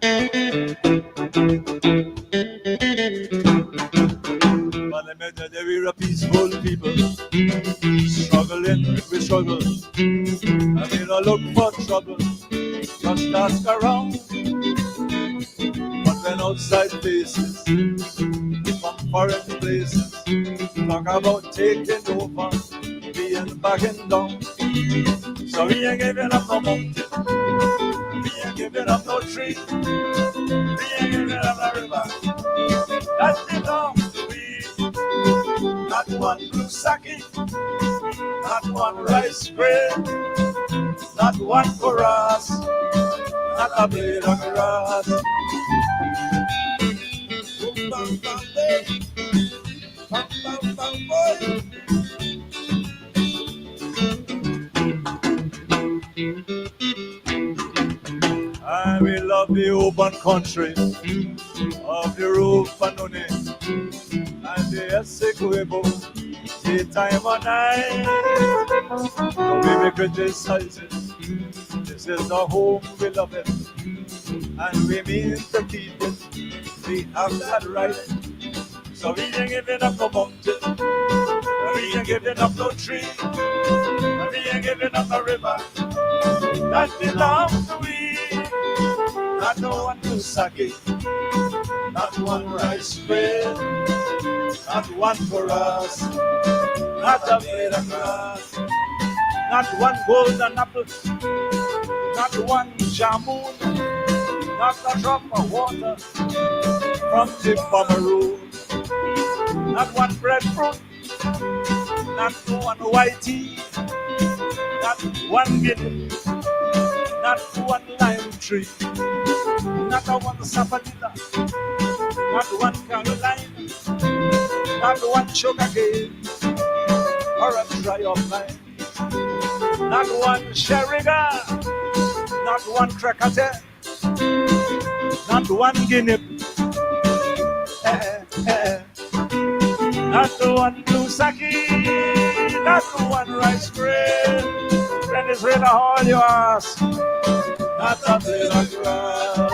But let me tell you, we're a peaceful people, struggling, we struggle. I mean, I look for trouble, just ask around. But when outside places, from foreign places, talk about taking over, being backing down. So we ain't giving up no mountain, we ain't giving up no tree, we ain't giving up no river. That belongs to we. Not one blue sake, not one rice grain, not one for us, not a blade of grass. Boom, bam, bam, boy. Bam, bam, bam, boy. I will love the open country of the roof and honey and the Essequibo, the time of night. Don't be criticizing. This is the home we love it, and we mean to keep it. We have that right. So we ain't giving up no mountain, we ain't giving up no tree, we ain't giving up no river. That belongs to we. Not no one to sake, not one rice bread, not one for us, not a blade of grass, not one golden apple, not one jamun, not a drop of water from the pomeroon, not one breadfruit, not one white tea, not one guinea, not one lime tree, not a one sapodilla, not one Caroline, not one sugar cane, or a dry of lime, not one sherriga, not one cracate, not one guinea, not one blue sake, not one rice bread, and it's really all you ask. Not a blade of grass.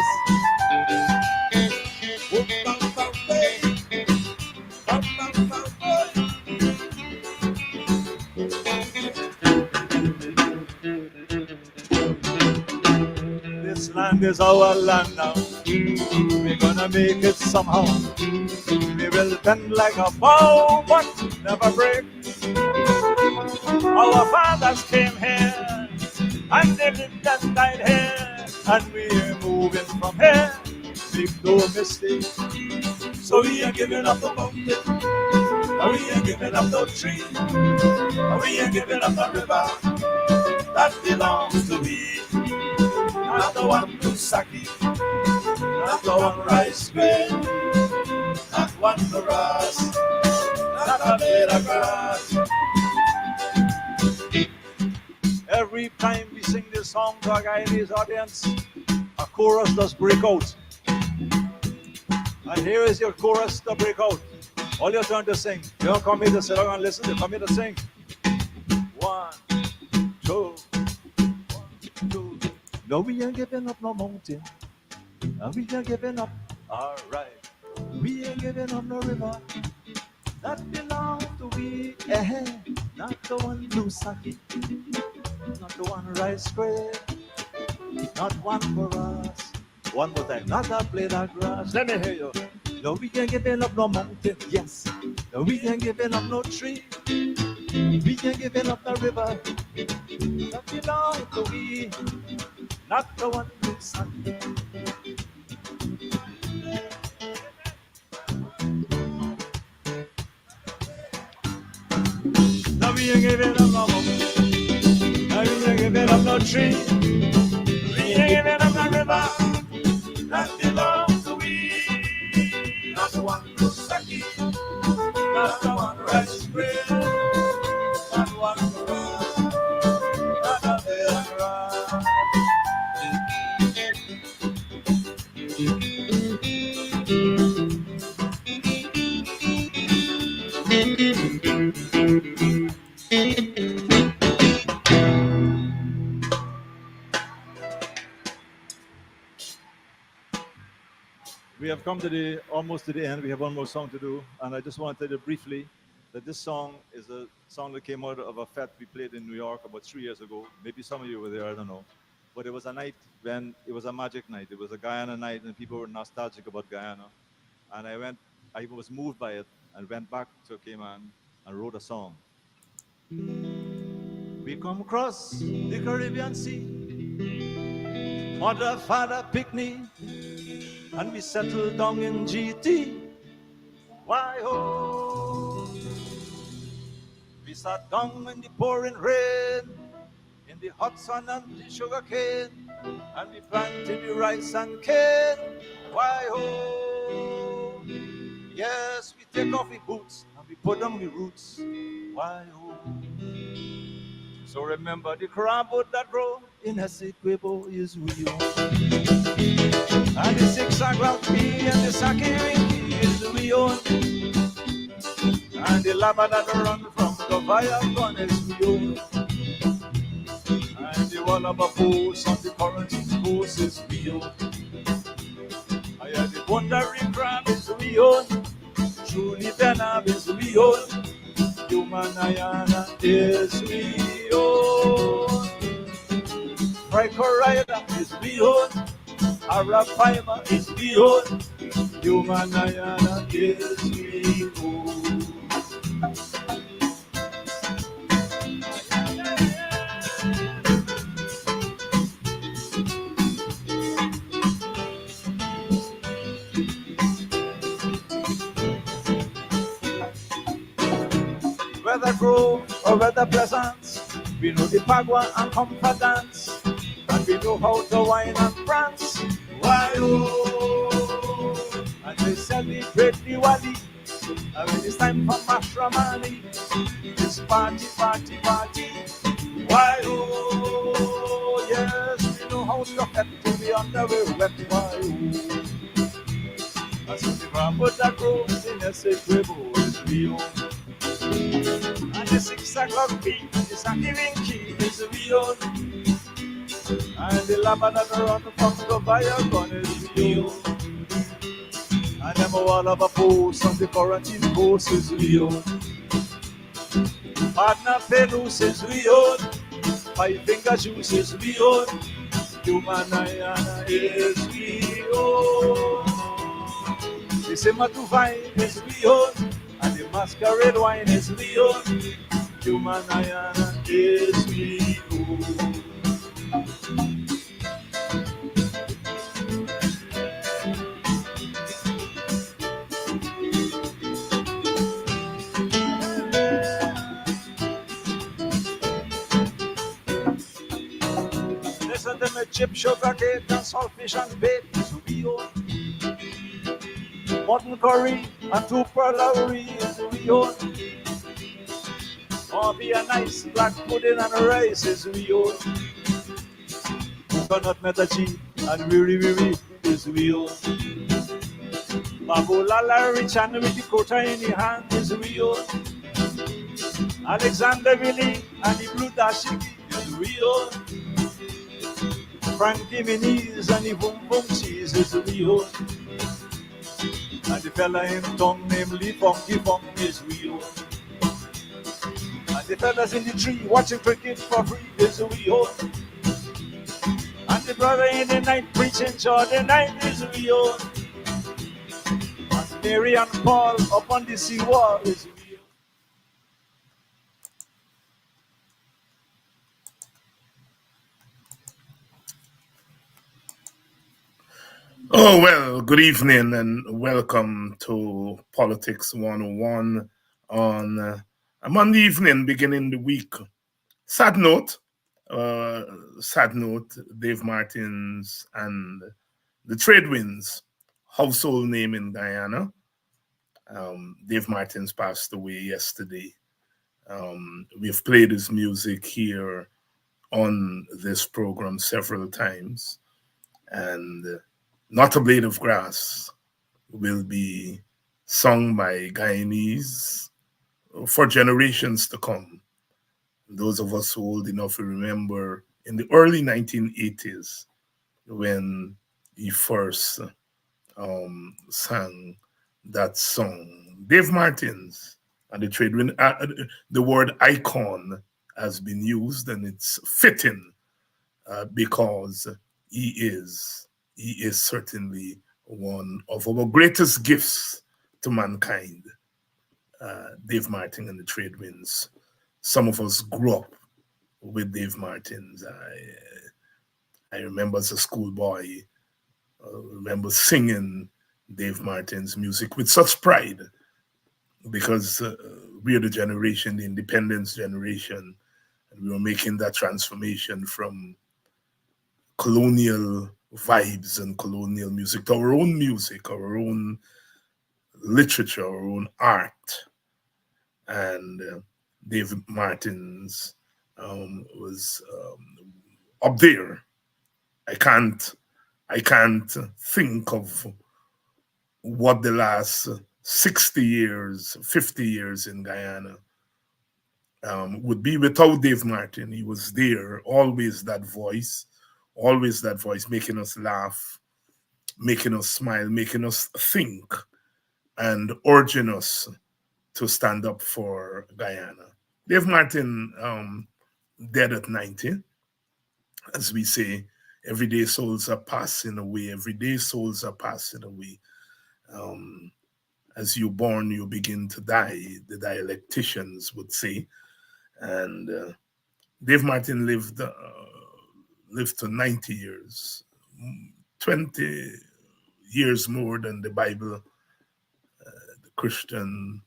This land is our land now. We're gonna make it somehow. We will bend like a bow, but never break. Our fathers came here, and they lived and died here, and we're moving from here. Make no mistake. So we ain't giving up the mountain, and we ain't giving up the tree, and we ain't giving up the river. That belongs to we. Not the one to sake, not the one rice grain, not one for us, not a blade of grass. Every time we sing this song to our Guyanese audience, a chorus does break out. And here is your chorus to break out. All you're trying to sing. You don't come here to sit down and listen, you come here to sing. 1, 2, 1, 2. No, we ain't giving up no mountain. And we ain't giving up. Alright. We ain't giving up no river. That belongs to we. Not the one blue sake. Not the one rice bread, not one for us. One more time, not a blade of grass. Let me hear you. No, we ain't giving up no mountain, yes. No, we ain't giving up no tree. We ain't giving up no river. That belongs to we, not the one who sang. No, we ain't giving up no mountain. We ain't giving up no tree, we ain't giving up no river. That belongs to we. Not the one to sake, not the one rice bread, not one for us, not a blade of grass. We have come to the almost to the end. We have one more song to do, and I just want to tell you briefly that this song is a song that came out of a fete we played in New York about 3 years ago. Maybe some of you were there, I don't know. But it was a night when it was a magic night. It was a Guyana night, and people were nostalgic about Guyana. And I was moved by it, and went back to Cayman and wrote a song. We come across the Caribbean Sea, mother, father, picnic, and we settle down in GT. Why ho! We sat down in the pouring rain, in the hot sun and the sugar cane, and we planted the rice and cane. Why ho! Yes, we take off the boots and we put on the roots. Why ho! So remember the crabwood that grow in Essequibo is real. And the zigzag round tree and the saki is real. And the lava that run from the fire gun is real. And the wall of a force on the current force is real. I had the wandering crab is real. Truly Benab is real. Human Ayana is real. Franco Rider is real. Arapaima is real. Human Ayana is real. Whether grove or whether pleasant, we know the pagua and confidence, and we know how to wine and prance. Why oh, and they celebrate Diwali, and when it's time for Mashramani, it's party, party, party. Why oh, yes, we know how to get to the underwear wet. Why oh, I said the ramble that grows in a sacred is real. And the 6 o'clock beat, and the Sandy Winky is real. And the lava that run from the fire gun is real. And them all of a post on the quarantine post is real. Partner Penus is real. Five finger juice is real. Human Ayana is real. The Simatu vine is real. And the masquerade wine is real. Human Ayana is real. Listen to me, chip, sugar cake, and saltfish and bait is real. Mutton curry and 2 perlaury is real. Or be a nice black pudding and rice is real. Coconut metachi and wiri is real. Babulala rich and with the quota in the hand is real. Alexander Willie and the blue dashiki is real. Frankie Muniz and the boom boom cheese is real. And the fella in tongue namely Funky Funk is real. And the fellas in the tree watching cricket for free is real. And the brother in the night preaching Jordan night is real. And Mary and Paul up on the seawall is real. Oh, well, good evening and welcome to Politics 101 on a Monday evening beginning the week. Sad note, Dave Martins and the Trade Winds, household name in Guyana. Dave Martins passed away yesterday. We've played his music here on this program several times. And Not a Blade of Grass will be sung by Guyanese for generations to come. Those of us who old enough to remember in the early 1980s when he first sang that song. Dave Martins and the trade wind. The word icon has been used, and it's fitting because he is he is certainly one of our greatest gifts to mankind. Dave Martin and the Trade Winds. Some of us grew up with Dave Martins. I remember as a schoolboy, remember singing Dave Martin's music with such pride because we are the generation, the independence generation, and we were making that transformation from colonial vibes and colonial music to our own music, our own literature, our own art. And Dave Martins was up there. I can't I can't think of what the last 60 years, 50 years in Guyana would be without Dave Martin. He was there, always that voice, making us laugh, making us smile, making us think, and urging us to stand up for Guyana. Dave Martin, dead at 90, as we say, everyday souls are passing away, everyday souls are passing away. Um, as you're born, you begin to die, the dialecticians would say. And Dave Martin lived to 90 years, 20 years more than the Bible, the Christian,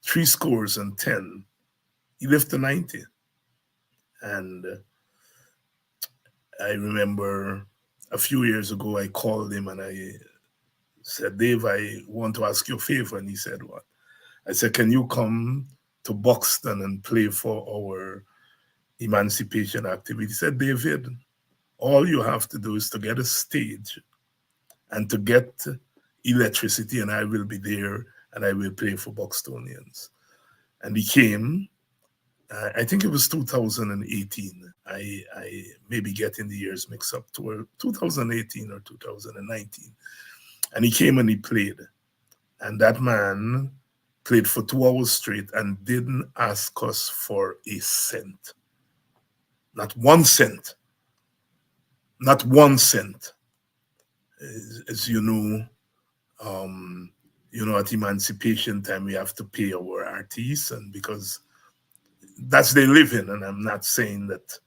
three scores and 10. He lived to 90. And I remember a few years ago, I called him and I said, Dave, I want to ask you a favor. And he said, what? I said, can you come to Buxton and play for our emancipation activity? He said, David, all you have to do is to get a stage and to get electricity, and I will be there and I will play for Buxtonians. And he came. I think it was 2018. I may be getting the years mixed up to 2018 or 2019. And he came and he played. And that man played for 2 hours straight and didn't ask us for a cent. Not 1 cent. Not 1 cent. As at emancipation time, we have to pay our artists, and because that's their living. And I'm not saying that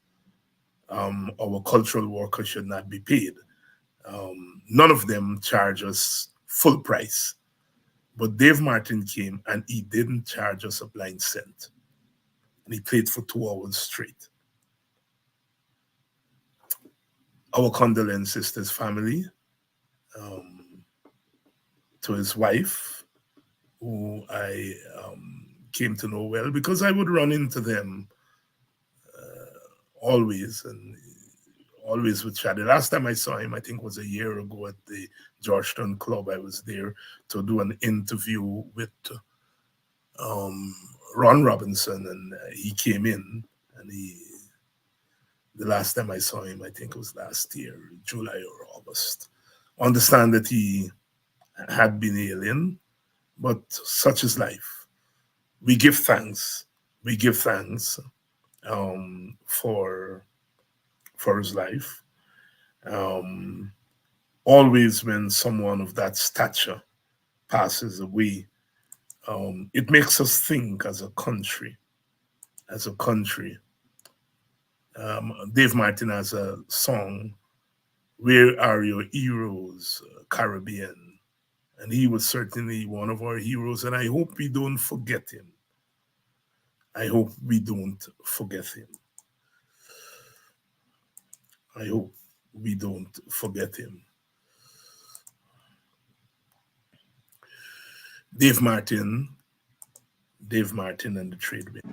our cultural workers should not be paid. None of them charge us full price. But Dave Martin came and he didn't charge us a blind cent. And he played for 2 hours straight. Our condolences to his family, to his wife, who I came to know well because I would run into them always and always with chat. The last time I saw him, I think, was a year ago at the Georgetown Club. I was there to do an interview with Ron Robinson, and he came in, and the last time I saw him, I think it was last year, July or August. Understand that he had been alien, but such is life. We give thanks. We give thanks for his life. Always when someone of that stature passes away, it makes us think as a country. As a country, Dave Martin has a song, "Where Are Your Heroes, Caribbean?" And he was certainly one of our heroes, and I hope we don't forget him. I hope we don't forget him. I hope we don't forget him. Dave Martin and the Trade Wind.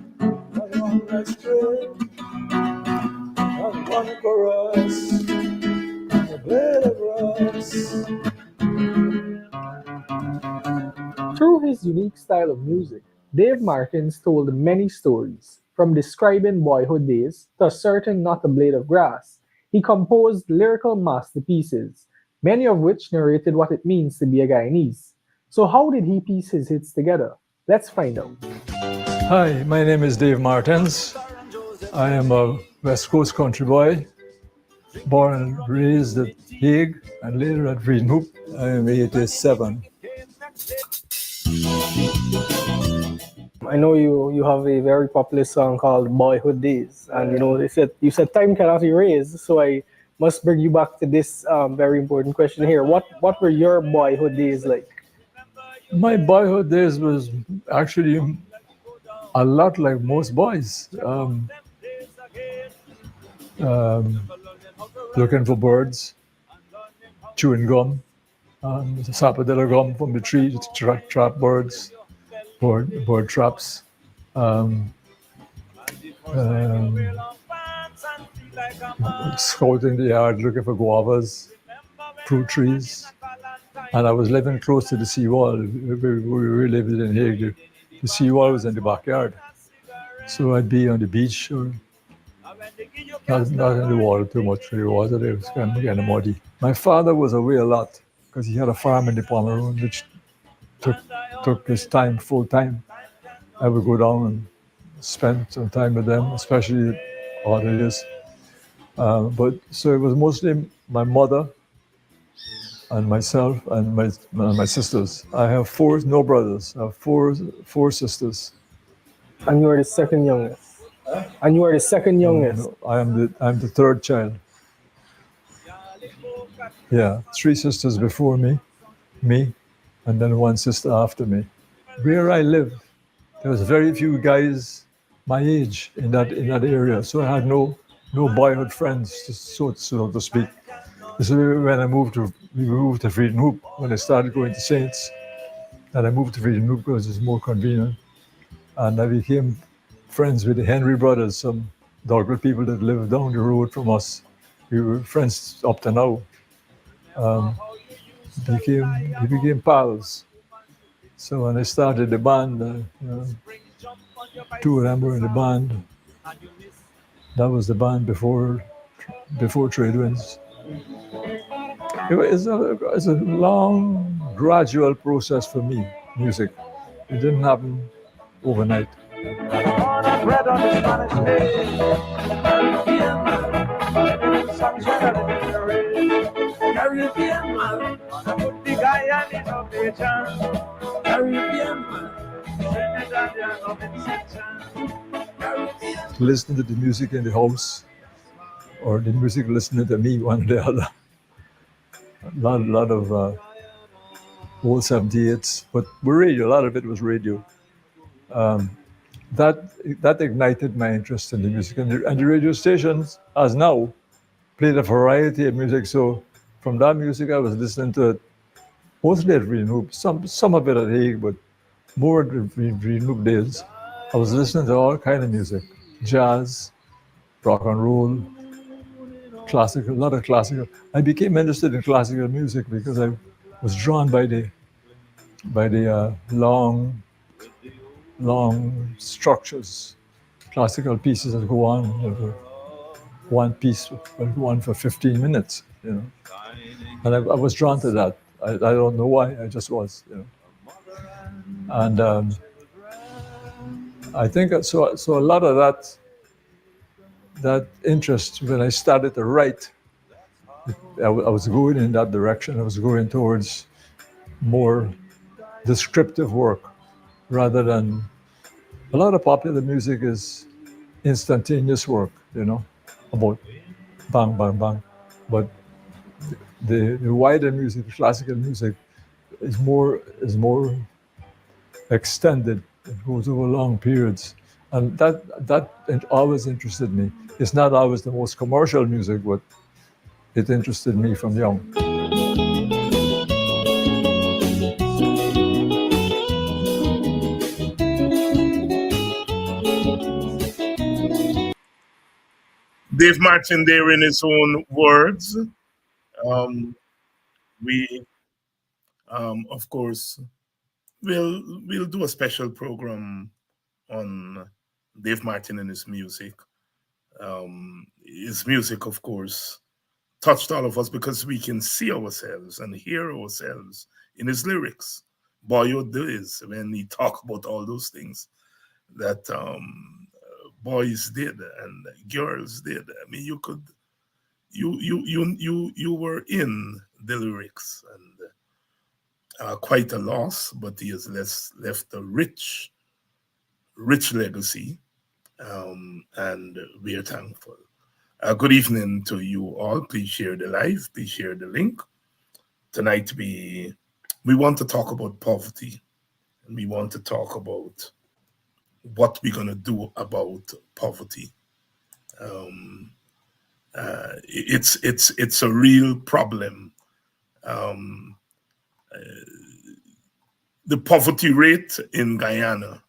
Through his unique style of music, Dave Martins told many stories, from describing boyhood days to a certain Not a Blade of Grass. He composed lyrical masterpieces, many of which narrated what it means to be a Guyanese. So, how did he piece his hits together? Let's find out. Hi, my name is Dave Martins. I am a West Coast country boy, born and raised at Hague and later at Hoop. I am 87. I know you have a very popular song called Boyhood Days, and you said time cannot erase, so I must bring you back to this very important question here. What were your boyhood days like? My boyhood days was actually a lot like most boys. Looking for birds, chewing gum, sapodilla gum from the tree to trap birds, bird traps. Um, um, Scouting the yard looking for guavas, fruit trees. And I was living close to the seawall. We lived in Hague. The seawall was in the backyard. So I'd be on the beach or not in the water too much. The water it was kind of muddy. My father was away a lot because he had a farm in the Pomeroon, which took his time, full time. I would go down and spend some time with them, especially holidays. But so it was mostly my mother and myself and my sisters. I have no brothers. I have four sisters. And you are the second youngest. And you are the second youngest. No, I'm the third child. Yeah, three sisters before me, and then one sister after me. Where I live, there was very few guys my age in that area, so I had no boyhood friends, so to speak. This is when we moved to Freedom Hoop, when I started going to Saints, and I moved to Freedom Hoop because it's more convenient. And I became friends with the Henry brothers, some Douglas people that lived down the road from us. We were friends up to now. We became pals. So when I started the band, two of them were in the band. That was the band before Trade Winds. It's a long, gradual process for me, music. It didn't happen overnight. Listen to the music in the house, or the music listening to me, one or the other. A lot of old 78s, but radio. A lot of it was radio. That ignited my interest in the music, and the radio stations, as now, played a variety of music. So from that music, I was listening to it mostly at Green Hoop, some of it at Hague, but more at Green Hoop days. I was listening to all kind of music, jazz, rock and roll, classical, a lot of classical. I became interested in classical music because I was drawn by the long structures, classical pieces that go on. One piece will go on for 15 minutes, and I was drawn to that. I don't know why, I just was, And I think so a lot of that interest, when I started to write, I was going in that direction. I was going towards more descriptive work rather than a lot of popular music is instantaneous work, about bang, bang, bang. But the wider music, classical music, is more extended. It goes over long periods, and that always interested me. It's not always the most commercial music, but it interested me from young. Dave Martin there in his own words. We, of course, we'll do a special program on Dave Martin and his music. His music, of course, touched all of us because we can see ourselves and hear ourselves in his lyrics. Boy, you do is when he talk about all those things that boys did and girls did. I mean, you were in the lyrics, and quite a loss, but he has left a rich legacy, and we are thankful. Good evening to you all. Please share the live. Please share the link. Tonight we want to talk about poverty, and we want to talk about what we're going to do about poverty. It's a real problem. The poverty rate in Guyana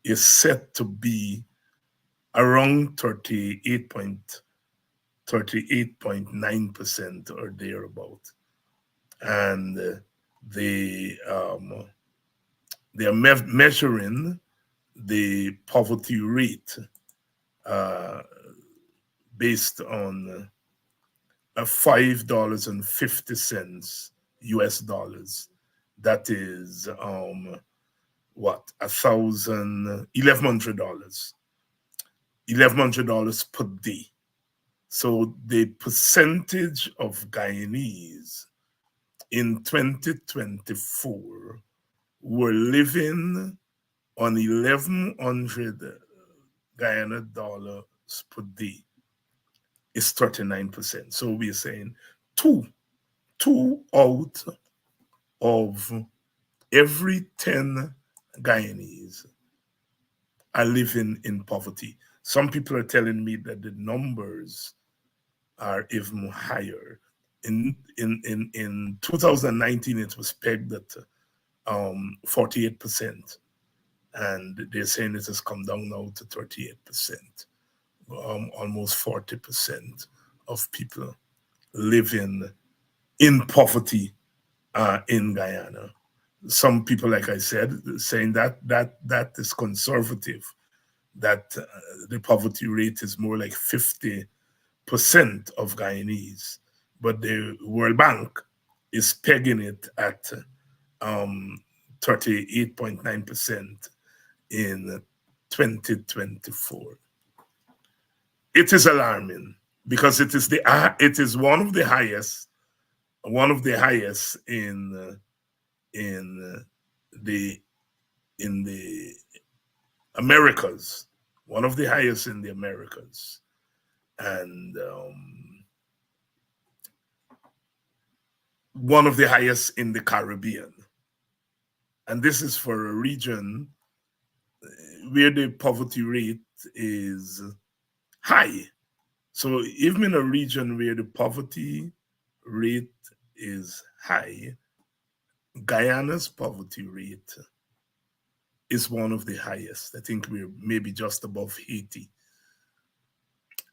is set to be around 38.9% or thereabout, and they are measuring the poverty rate based on $5.50 US dollars. That is $1,100 per day. So the percentage of Guyanese in 2024 were living on 1,100 Guyana dollars per day is 39%. So we're saying two out of every 10 Guyanese are living in poverty. Some people are telling me that the numbers are even higher. In 2019, it was pegged at 48%, and they're saying it has come down now to 38%. Almost 40% of people living in poverty in Guyana. Some people, like I said, saying that is conservative, that the poverty rate is more like 50% of Guyanese, but the World Bank is pegging it at 38.9% in 2024. It is alarming because it is one of the highest in the Americas, one of the highest in the Americas, and one of the highest in the Caribbean. And this is for a region where the poverty rate is high. So even in a region where the poverty rate is high, Guyana's poverty rate is one of the highest. I think we're maybe just above Haiti.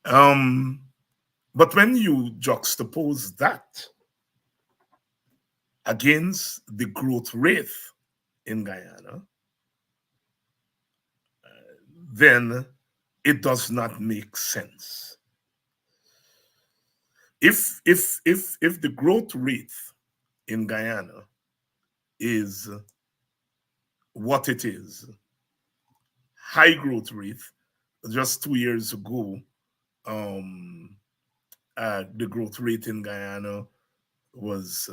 But when you juxtapose that against the growth rate in Guyana, then it does not make sense. If the growth rate in Guyana is what it is, high growth rate, just 2 years ago, the growth rate in Guyana was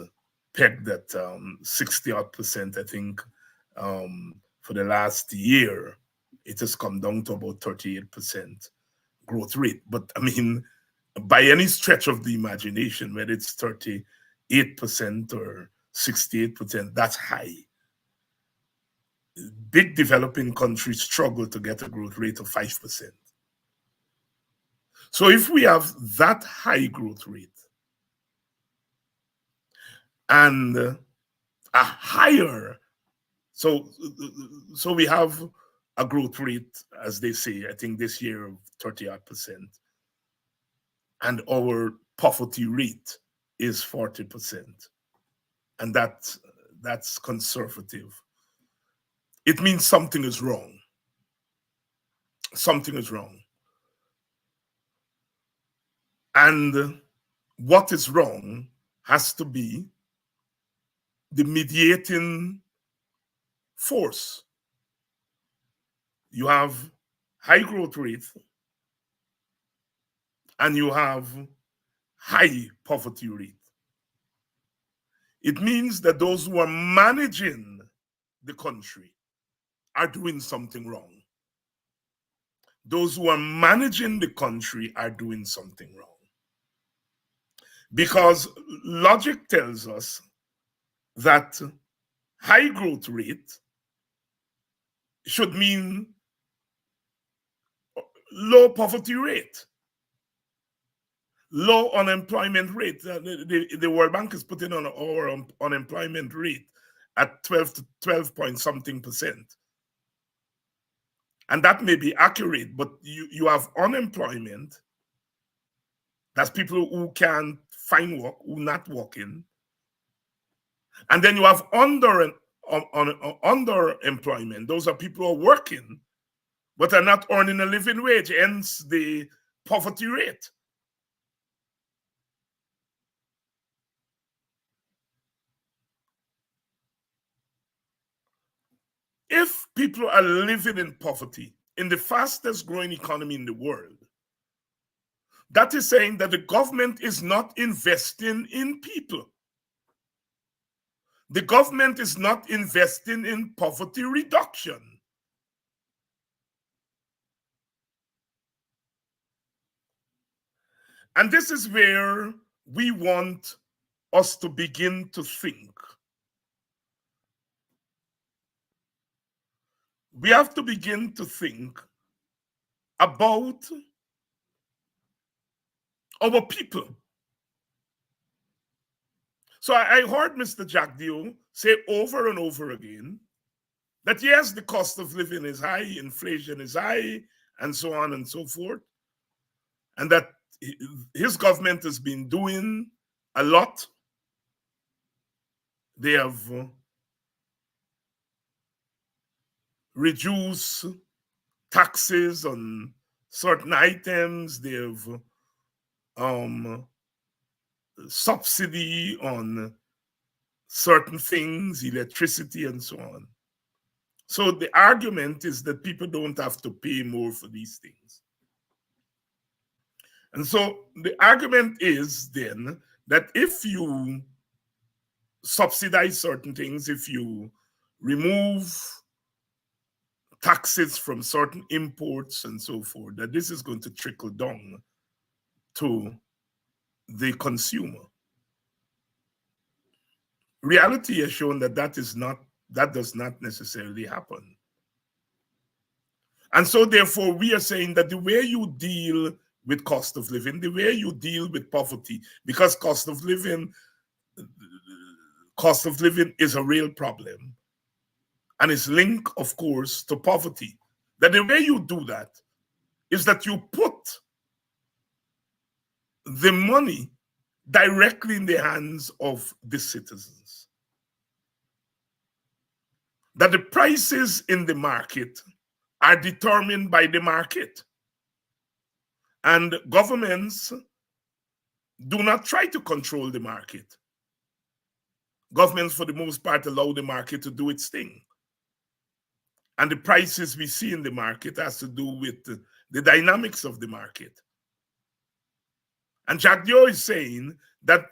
pegged at 60-odd%, I think. For the last year, it has come down to about 38% growth rate. But I mean, by any stretch of the imagination, whether it's 38% or 68%, that's high. Big developing countries struggle to get a growth rate of 5%. So if we have that high growth rate and a higher, so we have a growth rate, as they say, I think this year of 30-odd%, and our poverty rate is 40%, and that's conservative. It means something is wrong. Something is wrong. And what is wrong has to be the mediating force. You have high growth rate and you have high poverty rate. It means that those who are managing the country are doing something wrong. Those who are managing the country are doing something wrong. Because logic tells us that high growth rate should mean low poverty rate, low unemployment rate. The World Bank is putting on our unemployment rate at 12 to 12 point something percent. And that may be accurate, but you have unemployment. That's people who can't find work, who not working. And then you have underemployment. Those are people who are working, but are not earning a living wage, hence the poverty rate. If people are living in poverty in the fastest growing economy in the world, that is saying that the government is not investing in people. The government is not investing in poverty reduction. And this is where we want us to begin to think. We have to begin to think about our people. So I heard Mr. Jack Dio say over and over again that yes, the cost of living is high, inflation is high, and so on and so forth, and that his government has been doing a lot. They have reduced taxes on certain items. They have subsidy on certain things, electricity and so on. So the argument is that people don't have to pay more for these things. And so the argument is then that if you subsidize certain things, if you remove taxes from certain imports and so forth, that this is going to trickle down to the consumer. Reality has shown that that does not necessarily happen. And so therefore we are saying that the way you deal with cost of living, the way you deal with poverty, because cost of living is a real problem and is linked, of course, to poverty. That the way you do that is that you put the money directly in the hands of the citizens. That the prices in the market are determined by the market. And governments do not try to control the market. Governments, for the most part, allow the market to do its thing. And the prices we see in the market has to do with the dynamics of the market. And Jack Dio is saying that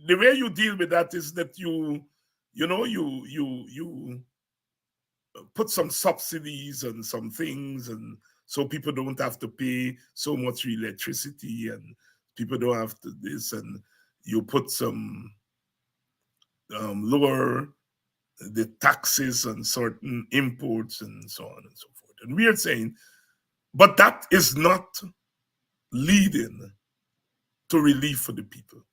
the way you deal with that is that you put some subsidies on some things, and so people don't have to pay so much electricity, and people don't have to this, and you put some lower the taxes on certain imports and so on and so forth. And we are saying, but that is not leading to relief for the people.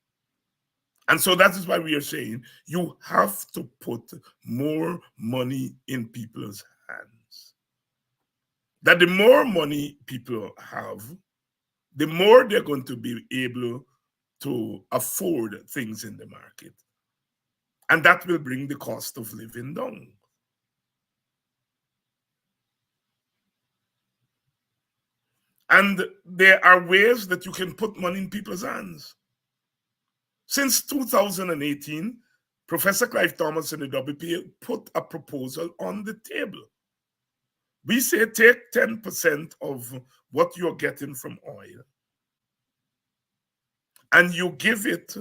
And so that is why we are saying you have to put more money in people's hands. That the more money people have, the more they're going to be able to afford things in the market. And that will bring the cost of living down. And there are ways that you can put money in people's hands. Since 2018, Professor Clive Thomas and the WPA put a proposal on the table. We say take 10% of what you're getting from oil and you give it,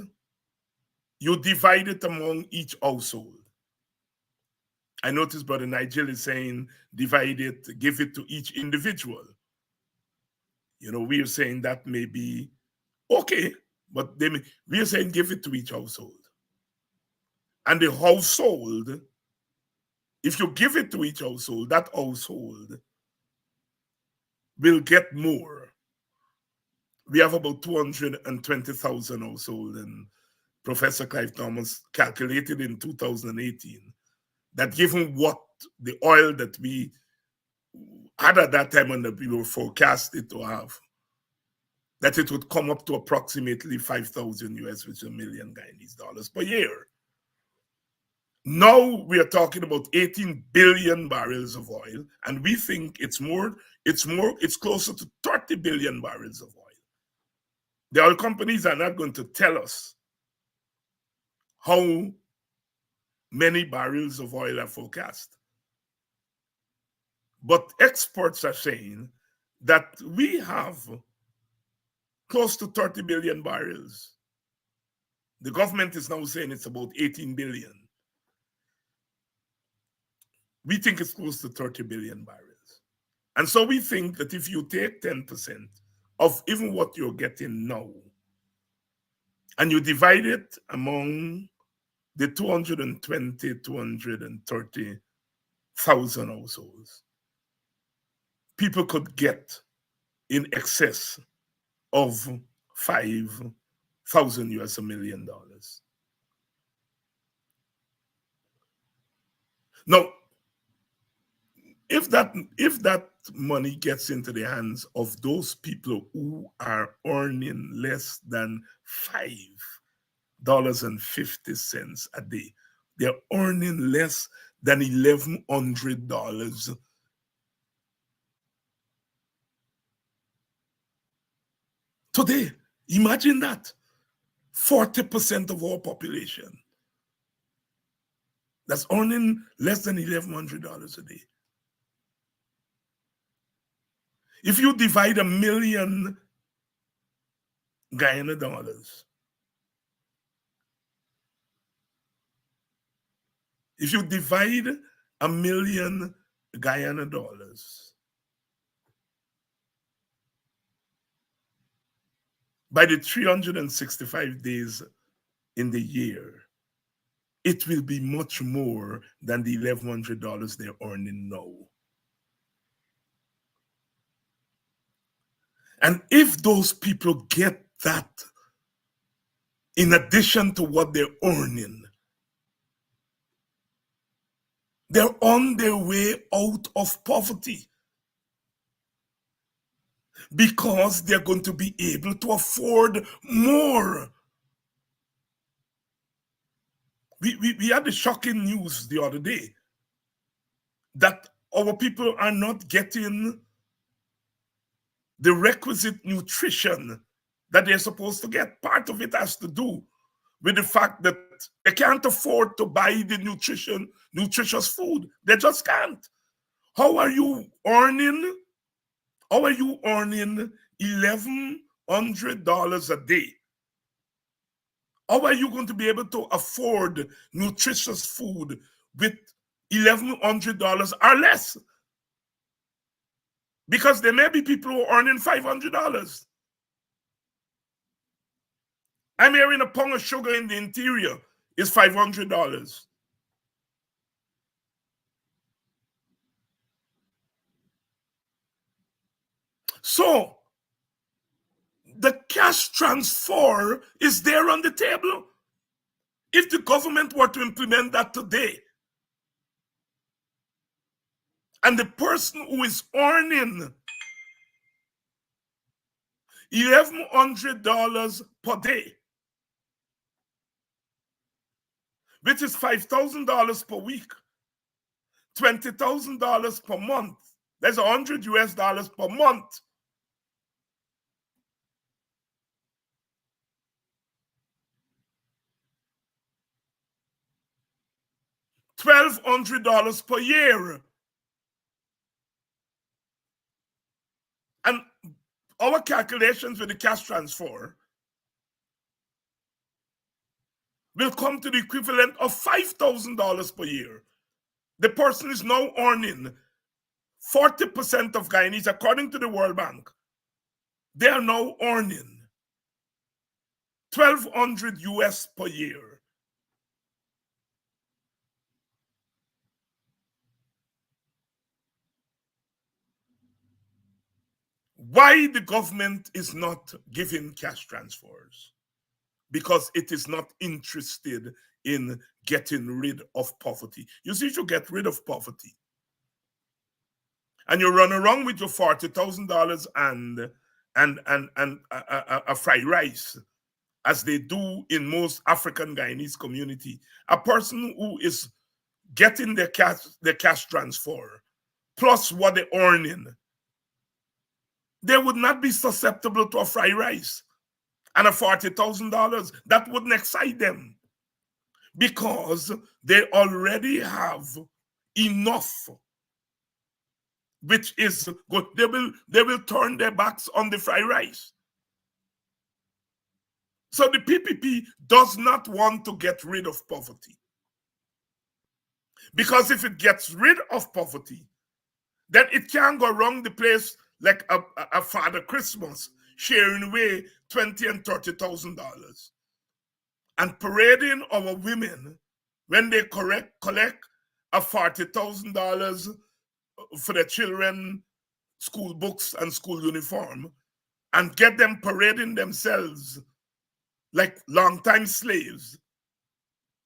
you divide it among each household. I noticed Brother Nigel is saying divide it, give it to each individual. You know, we are saying that may be okay, but we are saying give it to each household. And the household, if you give it to each household, that household will get more. We have about 220,000 households, and Professor Clive Thomas calculated in 2018 that given what the oil that we had at that time and that we were forecasted to have, that it would come up to approximately 5,000 US, which is $1 million Guyanese dollars per year. Now we are talking about 18 billion barrels of oil, and we think it's closer to 30 billion barrels of oil. The oil companies are not going to tell us how many barrels of oil are forecast. But experts are saying that we have close to 30 billion barrels. The government is now saying it's about 18 billion. We think it's close to 30 billion barrels. And so we think that if you take 10% of even what you're getting now, and you divide it among the 230,000 households, people could get in excess of 5,000 US, $1 million. Now, if that money gets into the hands of those people who are earning less than $5.50 a day, they're earning less than $1,100 today. Imagine that. 40% of our population that's earning less than $1,100 a day. If you divide 1 million Guyana dollars, if you divide 1 million Guyana dollars by the 365 days in the year, it will be much more than the $1,100 they're earning now. And if those people get that in addition to what they're earning, they're on their way out of poverty because they're going to be able to afford more. We had the shocking news the other day that our people are not getting the requisite nutrition that they're supposed to get. Part of it has to do with the fact that they can't afford to buy the nutritious food. They just can't. How are you earning $1,100 a day? How are you going to be able to afford nutritious food with $1,100 or less? Because there may be people who are earning $500. I'm hearing a pound of sugar in the interior is $500. So the cash transfer is there on the table. If the government were to implement that today, and the person who is earning $1,100 per day, which is $5,000 per week, $20,000 per month, that's $100 US per month. $1,200 per year. And our calculations with the cash transfer will come to the equivalent of $5,000 per year. The person is now earning 40% of Guyanese, according to the World Bank. They are now earning 1,200 US per year. Why the government is not giving cash transfers? Because it is not interested in getting rid of poverty. You see, to get rid of poverty, and you run around with your $40,000 and a fried rice, as they do in most African Guyanese community. A person who is getting the cash transfer plus what they're earning, they would not be susceptible to a fried rice and a $40,000. That wouldn't excite them because they already have enough, which is good. They will turn their backs on the fried rice. So the PPP does not want to get rid of poverty. Because if it gets rid of poverty, then it can go around the place like a Father Christmas, sharing away $20,000 and $30,000 and parading our women when they collect a $40,000 for their children, school books and school uniform, and get them parading themselves like long-time slaves.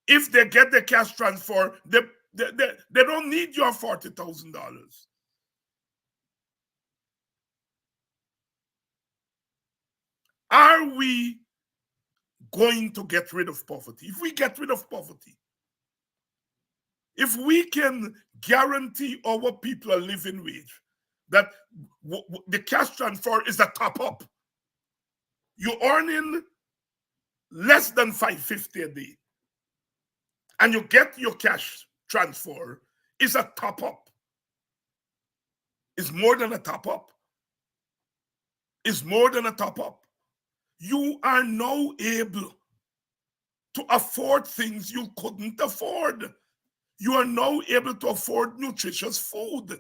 If they get the cash transfer, they don't need your $40,000. Are we going to get rid of poverty? If we get rid of poverty, if we can guarantee our people a living wage, that the cash transfer is a top up. You're earning less than $550 a day, and you get your cash transfer, is a top up. It's more than a top up. It's more than a top up. You are now able to afford things you couldn't afford. You are now able to afford nutritious food.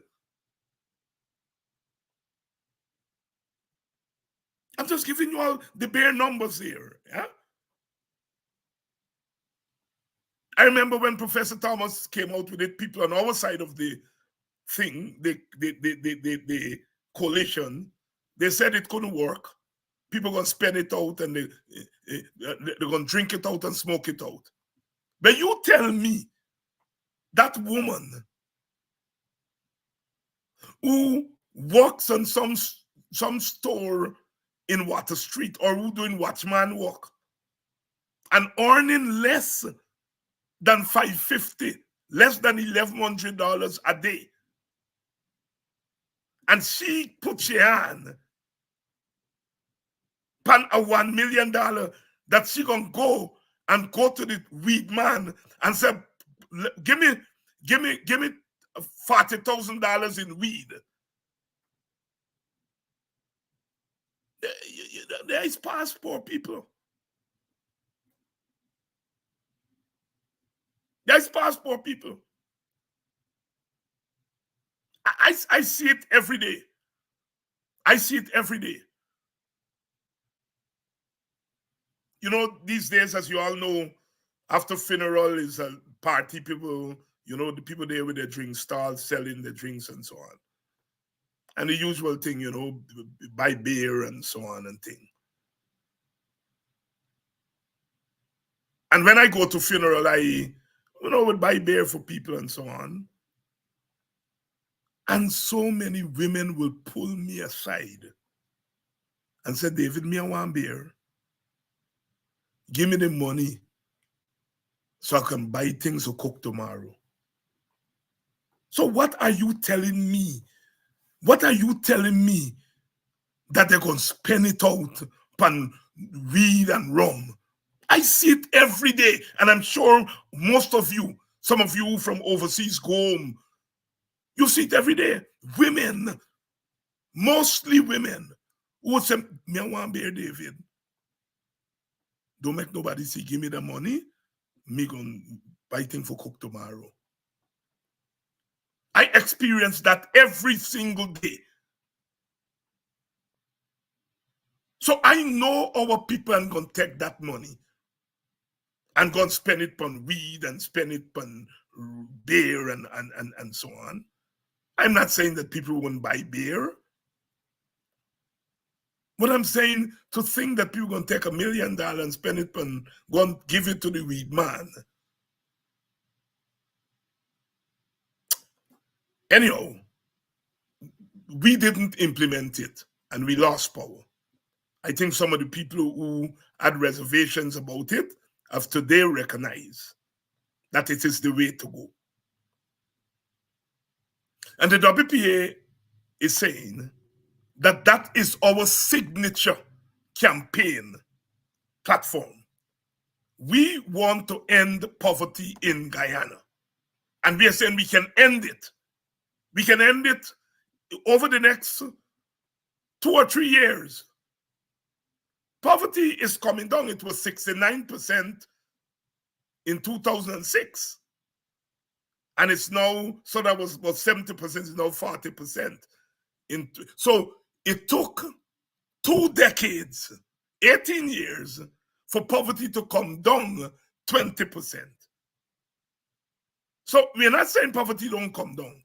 I'm just giving you all the bare numbers here. Yeah? I remember when Professor Thomas came out with it, people on our side of the thing, the coalition, they said it couldn't work. People are going to spend it out and they're going to drink it out and smoke it out. But you tell me that woman who works on some store in Water Street or who doing watchman work and earning less than $550, less than $1,100 a day, and she puts her hand pan a $1 million that she gonna go to the weed man and say, give me $40,000 in weed. There is passport, people. There's passport, people. I see it every day. I see it every day. You know, these days, as you all know, after funeral is a party. People, you know, the people there with their drink stalls selling their drinks and so on. And the usual thing, you know, buy beer and so on and thing. And when I go to funeral, I, would buy beer for people and so on. And so many women will pull me aside and say, David, me I want beer. Give me the money so I can buy things to cook tomorrow. So what are you telling me? What are you telling me that they're going to spend it out on weed and rum? I see it every day, and I'm sure most of you Some of you from overseas go home. You see it every day. Women, mostly women, who would say, me I want bear David. Don't make nobody say, give me the money. Me gonna buy thing for cook tomorrow. I experience that every single day. So I know our people are going to take that money and going to spend it on weed and spend it on beer and so on. I'm not saying that people won't buy beer. But I'm saying to think that people are going to take $1 million and spend it on, go and give it to the weed man. Anyhow, we didn't implement it and we lost power. I think some of the people who had reservations about it have today recognized that it is the way to go. And the WPA is saying that that is our signature campaign platform. We want to end poverty in Guyana. And we are saying we can end it. We can end it over the next 2 or 3 years. Poverty is coming down. It was 69% in 2006. And it's now, so that was 70%, is now 40%. So it took 2 decades, 18 years, for poverty to come down 20%. So we're not saying poverty don't come down.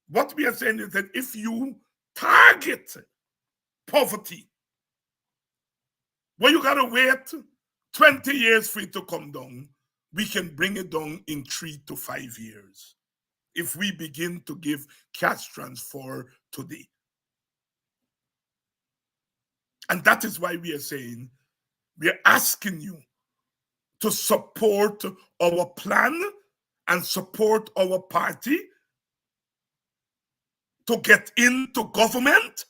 What we are saying is that if you target poverty, well, you gotta wait 20 years for it to come down. We can bring it down in 3 to 5 years if we begin to give cash transfer today. And that is why we are saying, we are asking you to support our plan and support our party to get into government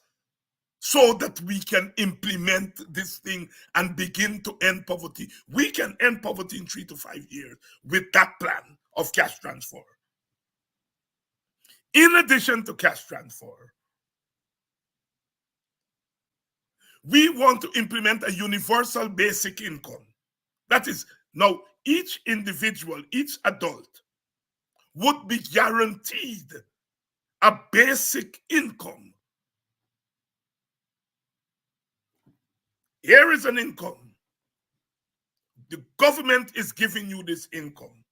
so that we can implement this thing and begin to end poverty. We can end poverty in 3 to 5 years with that plan of cash transfer. In addition to cash transfer, we want to implement a universal basic income. That is, now each individual, each adult would be guaranteed a basic income. Here is an income. The government is giving you this income.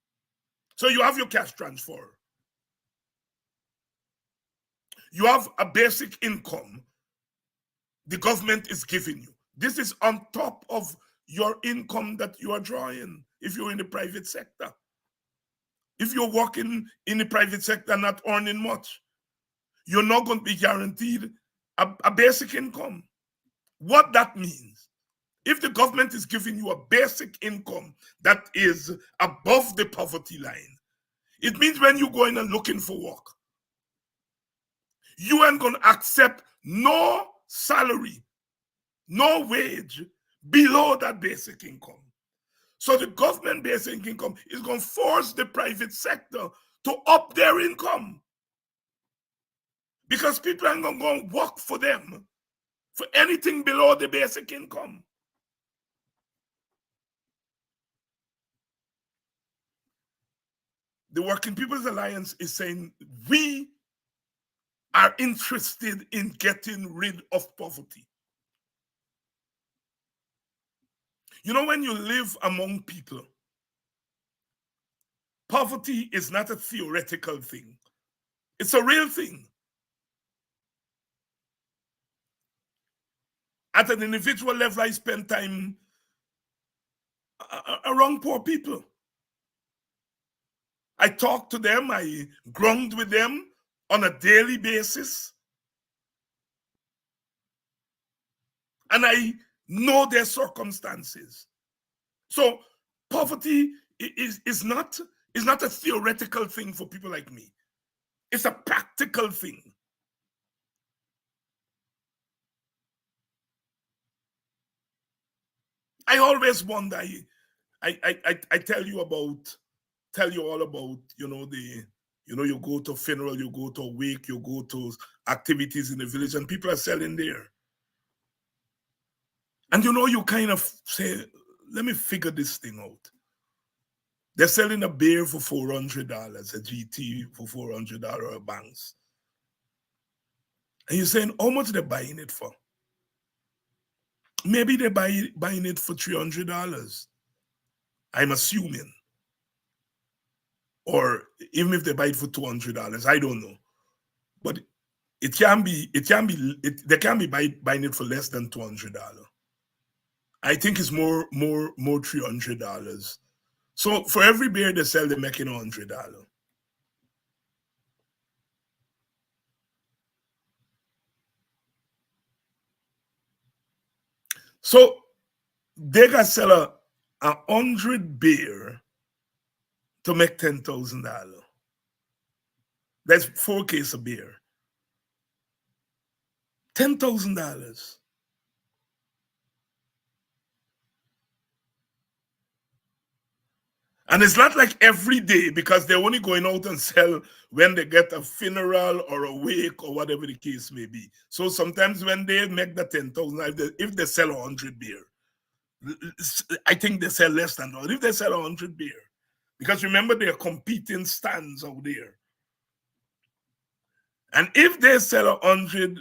So you have your cash transfer. You have a basic income the government is giving you. This is on top of your income that you are drawing if you're in the private sector. If you're working in the private sector not earning much, you're not going to be guaranteed a basic income. What that means, if the government is giving you a basic income that is above the poverty line, it means when you go in and looking for work, you ain't going to accept no salary, no wage below that basic income. So the government basic income is going to force the private sector to up their income, because people aren't going to go and work for them for anything below the basic income. The Working People's Alliance is saying we are interested in getting rid of poverty. You know, when you live among people, poverty is not a theoretical thing. It's a real thing. At an individual level, I spend time around poor people. I talk to them, I ground with them on a daily basis. And I know their circumstances. So poverty is not a theoretical thing for people like me. It's a practical thing. I always wonder, I tell you about tell you all about, you go to a funeral, you go to a wake, you go to activities in the village, and people are selling there. And you kind of say, let me figure this thing out. They're selling a beer for $400, a GT for $400, a Banks. And you're saying, how much they're buying it for? Maybe they're buying it for $300. I'm assuming. Or even if they buy it for $200, I don't know. But they can be buying it for less than $200. I think it's more $300. So for every beer they sell, they're making $100. So they got sell a 100 beer to make $10,000. That's 4 cases of beer. $10,000. And it's not like every day, because they're only going out and sell when they get a funeral or a wake or whatever the case may be. So sometimes when they make the 10,000, if they sell 100 beer, I think they sell less than that. If they sell 100 beer, because remember, they're competing stands out there. And if they sell 100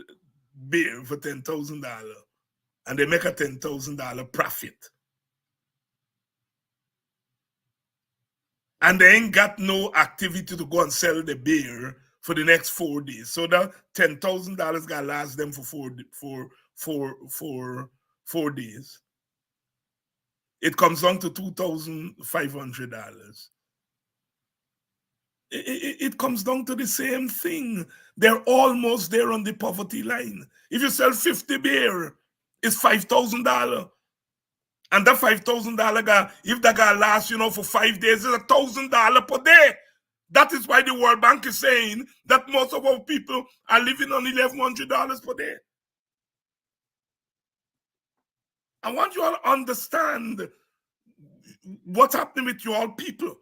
beer for $10,000 and they make a $10,000 profit, and they ain't got no activity to go and sell the beer for the next 4 days, so that $10,000 gonna last them for 4 days. It comes down to $2,500. It comes down to the same thing. They're almost there on the poverty line. If you sell 50 beer, it's $5,000. And that $5,000, if that guy lasts, for 5 days, it's $1,000 per day. That is why the World Bank is saying that most of our people are living on $1,100 per day. I want you all to understand what's happening with you all people.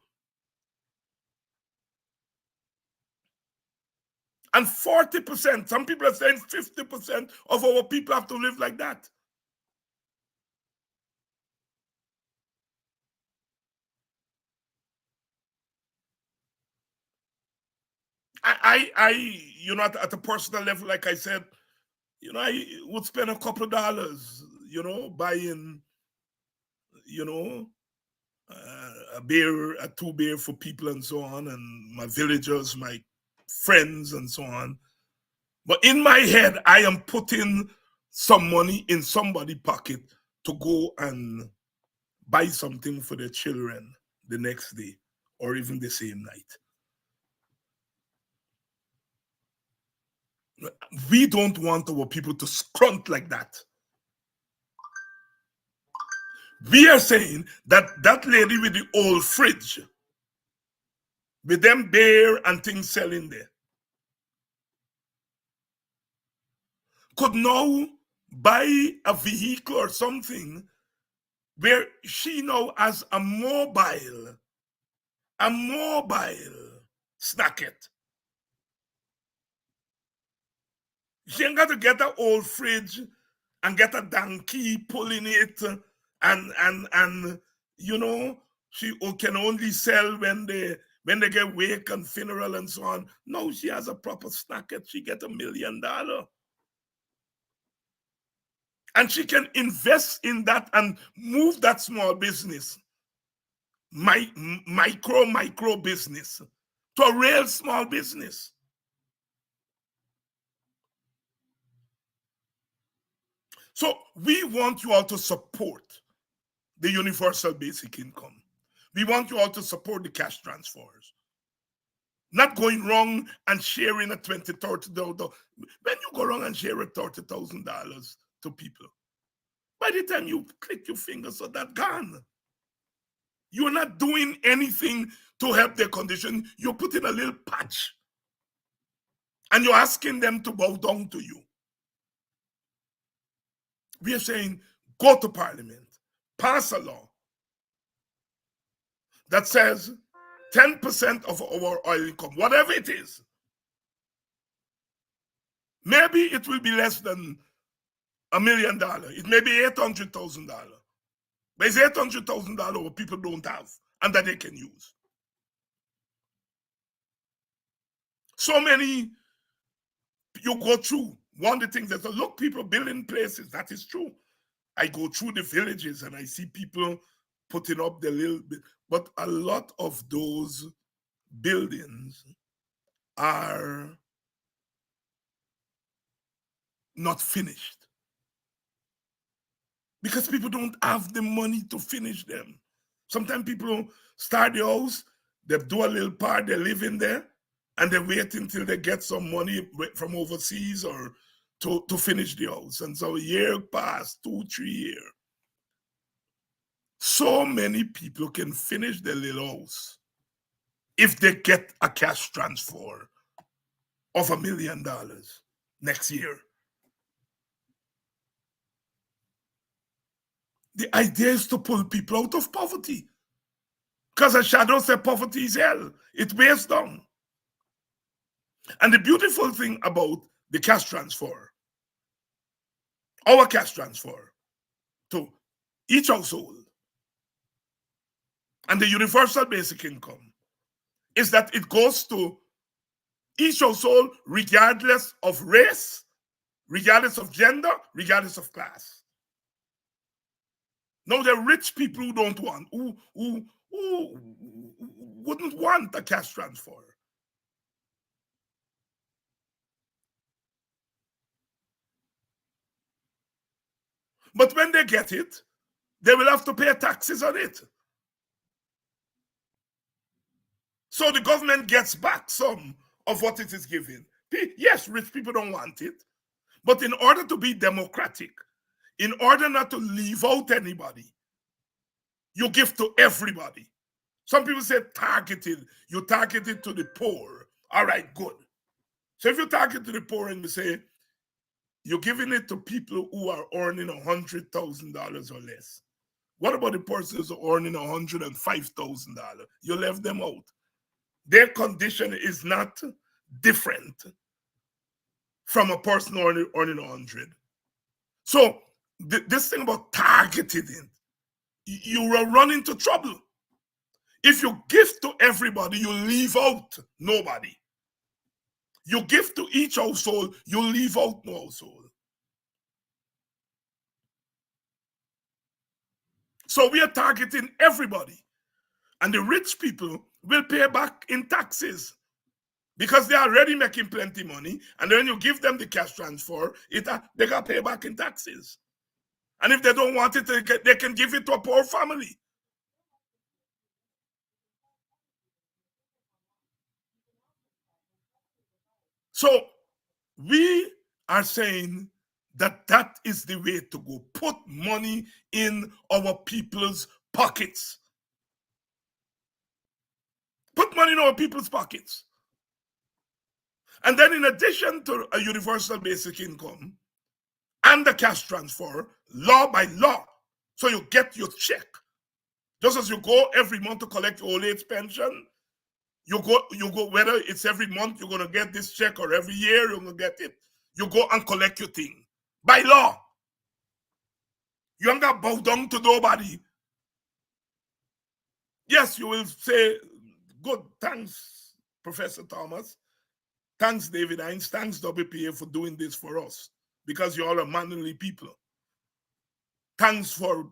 And 40%, some people are saying 50% of our people have to live like that. I at a personal level, like I said, I would spend a couple of dollars, buying, a beer, 2 beer for people and so on, and my villagers, my friends and so on. But in my head, I am putting some money in somebody's pocket to go and buy something for their children the next day or even the same night. We don't want our people to scrunt like that. We are saying that that lady with the old fridge, with them beer and things selling there, could now buy a vehicle or something where she now has a mobile snacket. She ain't got to get an old fridge and get a donkey pulling it, and she can only sell when they get wake and funeral and so on. No, she has a proper snacket. She get $1 million. And she can invest in that and move that small business, micro business, to a real small business. So we want you all to support the universal basic income. We want you all to support the cash transfers. Not going wrong and sharing a $20,000, $30,000. When you go wrong and share a $30,000 to people, by the time you click your fingers, so that's gone. You're not doing anything to help their condition. You're putting a little patch. And you're asking them to bow down to you. We are saying, go to Parliament, pass a law that says 10% of our oil income, whatever it is. Maybe it will be less than $1 million. It may be $800,000. But it's $800,000 what people don't have and that they can use. So many, you go through, one of the things that, look, people building places, that is true. I go through the villages and I see people putting up the little bit, but a lot of those buildings are not finished because people don't have the money to finish them. Sometimes people start the house, they do a little part, they live in there, and they wait until they get some money from overseas or to finish the house. And so a year passed, 2-3 years. So many people can finish their little house if they get a cash transfer of $1 million next year. The idea is to pull people out of poverty. Because a shadow said poverty is hell. It weighs down. And the beautiful thing about the cash transfer, our cash transfer to each household and the universal basic income, is that it goes to each household regardless of race, regardless of gender, regardless of class. Now, there are rich people who don't want, who wouldn't want a cash transfer. But when they get it, they will have to pay taxes on it. So the government gets back some of what it is giving. Yes, rich people don't want it. But in order to be democratic, in order not to leave out anybody, you give to everybody. Some people say targeted. You target it to the poor. All right, good. So if you target to the poor and you say, you're giving it to people who are earning $100,000 or less. What about the persons who are earning $105,000? You left them out. Their condition is not different from a person earning 100. So this thing about targeting it, you will run into trouble. If you give to everybody, you leave out nobody. You give to each household, you leave out no household. So we are targeting everybody. And the rich people will pay back in taxes because they're already making plenty money. And then you give them the cash transfer, they got to pay back in taxes. And if they don't want it, they can give it to a poor family. So we are saying that is the way to go. Put money in our people's pockets. Put money in our people's pockets. And then in addition to a universal basic income and the cash transfer, law by law, so you get your check. Just as you go every month to collect your old age pension, you go whether it's every month you're going to get this check or every year you're going to get it, you go and collect your thing. By law. You ain't got to bow down to nobody. Yes, you will say, good, thanks, Professor Thomas. Thanks, David Hines. Thanks, WPA, for doing this for us, because you all are manly people. Thanks for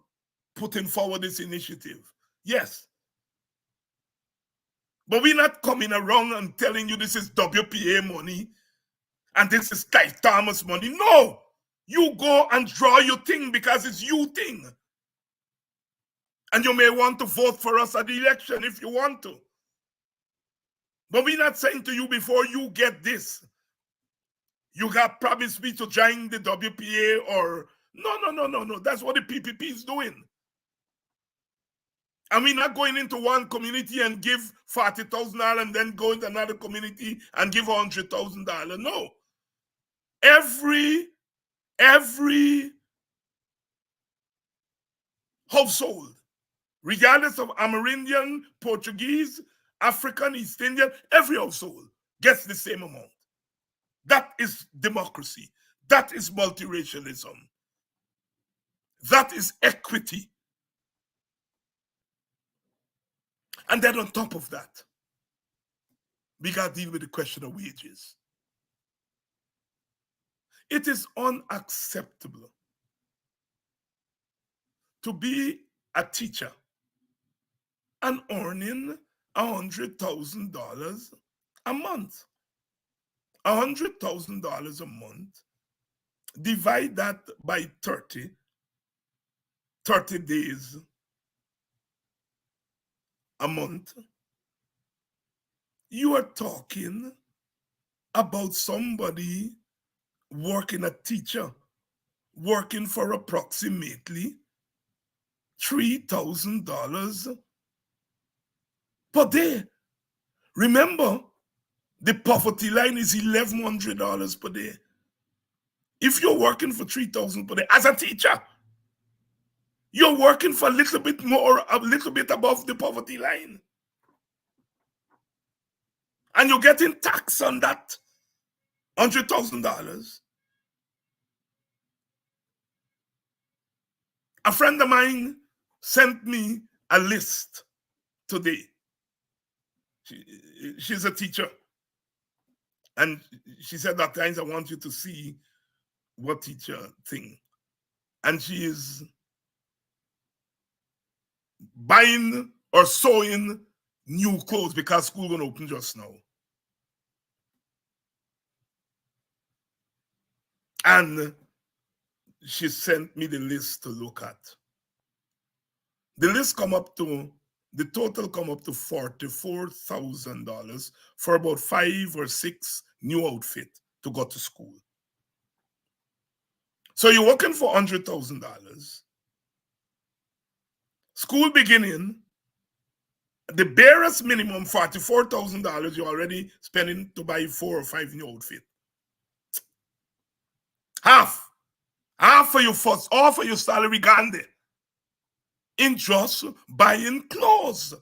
putting forward this initiative. Yes. But we're not coming around and telling you this is WPA money and this is Guy Thomas money. No. You go and draw your thing because it's your thing. And you may want to vote for us at the election if you want to. But we're not saying to you before you get this, you got promised me to join the WPA or no. That's what the PPP is doing. And we're not going into one community and give $40,000 and then go into another community and give $100,000. No. Every household, regardless of Amerindian, Portuguese, African, East Indian, every household gets the same amount. That is democracy. That is multiracialism. That is equity. And then on top of that, we got to deal with the question of wages. It is unacceptable to be a teacher and earning $100,000 a month. $100,000 a month, divide that by 30 days a month. You are talking about somebody working, a teacher, working for approximately $3,000 per day. Remember, the poverty line is $1,100 per day. If you're working for $3,000 per day as a teacher, you're working for a little bit more, a little bit above the poverty line. And you're getting tax on that $100,000. A friend of mine sent me a list today. She's a teacher. And she said at times, I want you to see what teacher thing. And she is buying or sewing new clothes because school gonna open just now. And she sent me the list to look at. The list come up to, the total come up to $44,000 for about 5 or 6 new outfits to go to school. So you're working for $100,000. School beginning, the barest minimum, $44,000 you're already spending to buy 4 or 5 new outfits. Half for your first, all for your salary gone there in just buying clothes.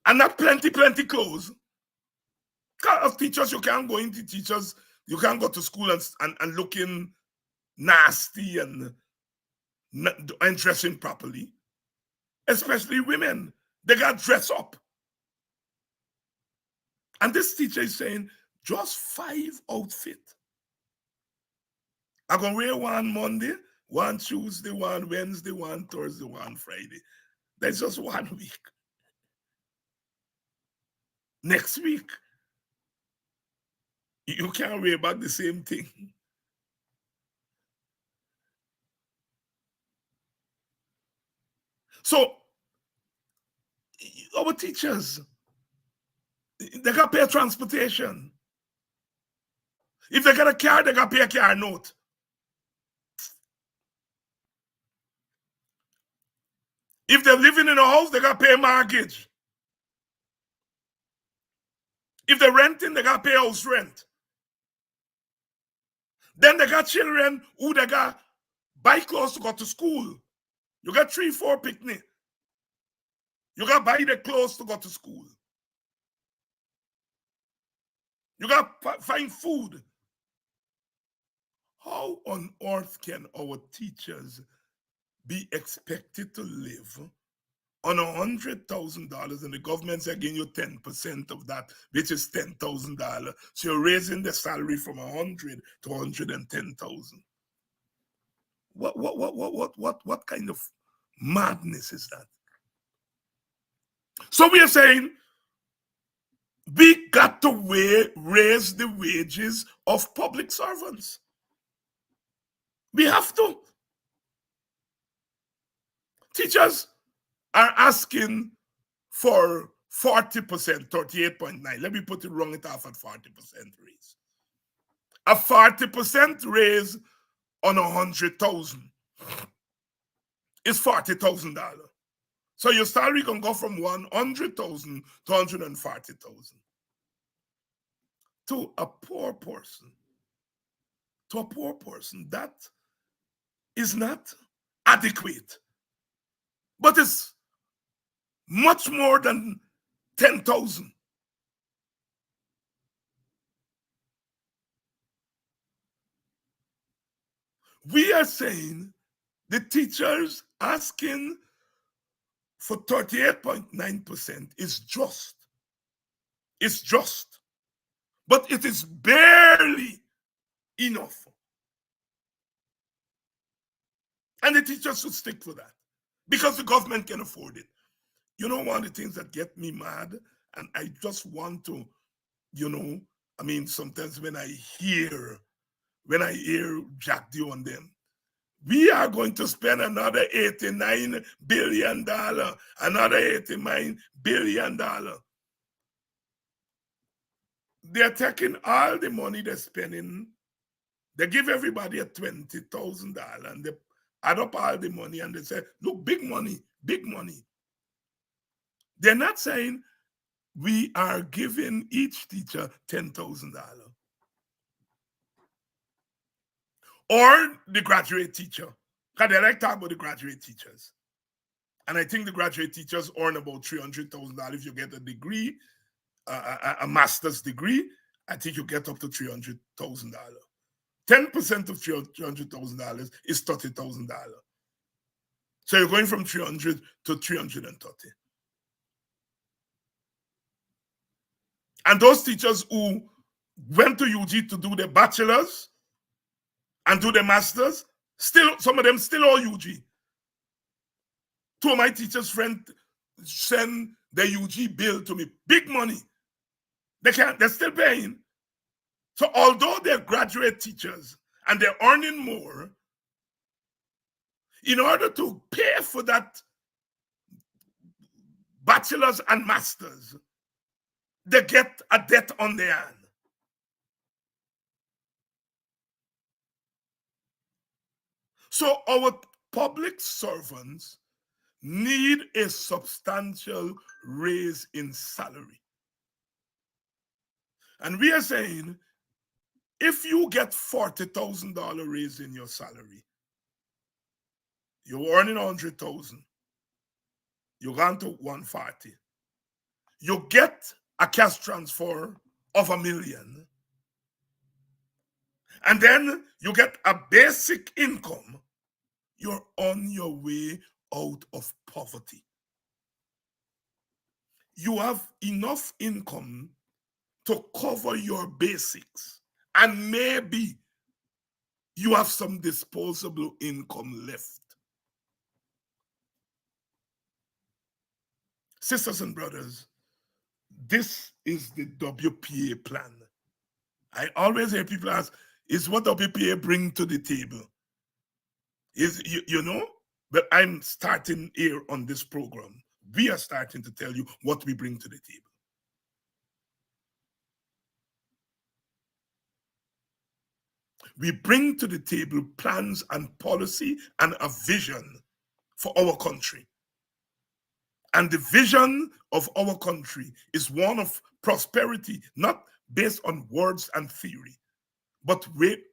And not plenty clothes. Because teachers, you can't go into teachers, you can't go to school and looking nasty and dressing properly. Especially women. They got dressed up. And this teacher is saying, just 5 outfits. I'm going to wear one Monday, one Tuesday, one Wednesday, one Thursday, one Friday. That's just 1 week. Next week, you can't wear back the same thing. So, our teachers, they got to pay transportation. If they got a car, they got to pay a car note. If they're living in a house, they got to pay a mortgage. If they're renting, they got to pay house rent. Then they got children who they got buy clothes to go to school. You got 3-4 picnic. You got buy the clothes to go to school. You got find food. How on earth can our teachers be expected to live on $100,000 and the government's giving you 10% of that, which is $10,000. So you're raising the salary from 100 to 110,000. What kind of madness is that? So we are saying we got to raise the wages of public servants. We have to. Teachers are asking for 40%, 38.9. Let me put it wrong, it off at 40% raise. A 40% raise on 100,000 is $40,000. So your salary can go from 100,000 to 140,000. To a poor person, that is not adequate. But it's much more than 10,000. We are saying the teachers asking for 38.9% is just. It's just. But it is barely enough. And the teachers should stick to that because the government can afford it. You know, one of the things that get me mad, and I just want to, sometimes when I hear Jack Dew on them, we are going to spend another $89 billion, another $89 billion. They're taking all the money they're spending. They give everybody a $20,000 and they add up all the money and they say, look, big money, big money. They're not saying we are giving each teacher $10,000. Or the graduate teacher. Because they like to talk about the graduate teachers. And I think the graduate teachers earn about $300,000 if you get a degree, a master's degree. I think you get up to $300,000. 10% of $300,000 is $30,000. So you're going from 300 to 330. And those teachers who went to UG to do their bachelor's and do their master's, still, some of them still owe UG. Two of my teachers' friends send their UG bill to me, big money. They're still paying. So although they're graduate teachers and they're earning more, in order to pay for that bachelor's and master's, they get a debt on their hand. So our public servants need a substantial raise in salary. And we are saying, if you get $40,000 raise in your salary, you're earning $100,000, you're gone to $140,000. You get a cash transfer of $1 million, and then you get a basic income, you're on your way out of poverty. You have enough income to cover your basics, and maybe you have some disposable income left. Sisters and brothers, this is the WPA plan. I always hear people ask, is what WPA bring to the table? But I'm starting here on this program. We are starting to tell you what we bring to the table. We bring to the table plans and policy and a vision for our country. And the vision of our country is one of prosperity, not based on words and theory, but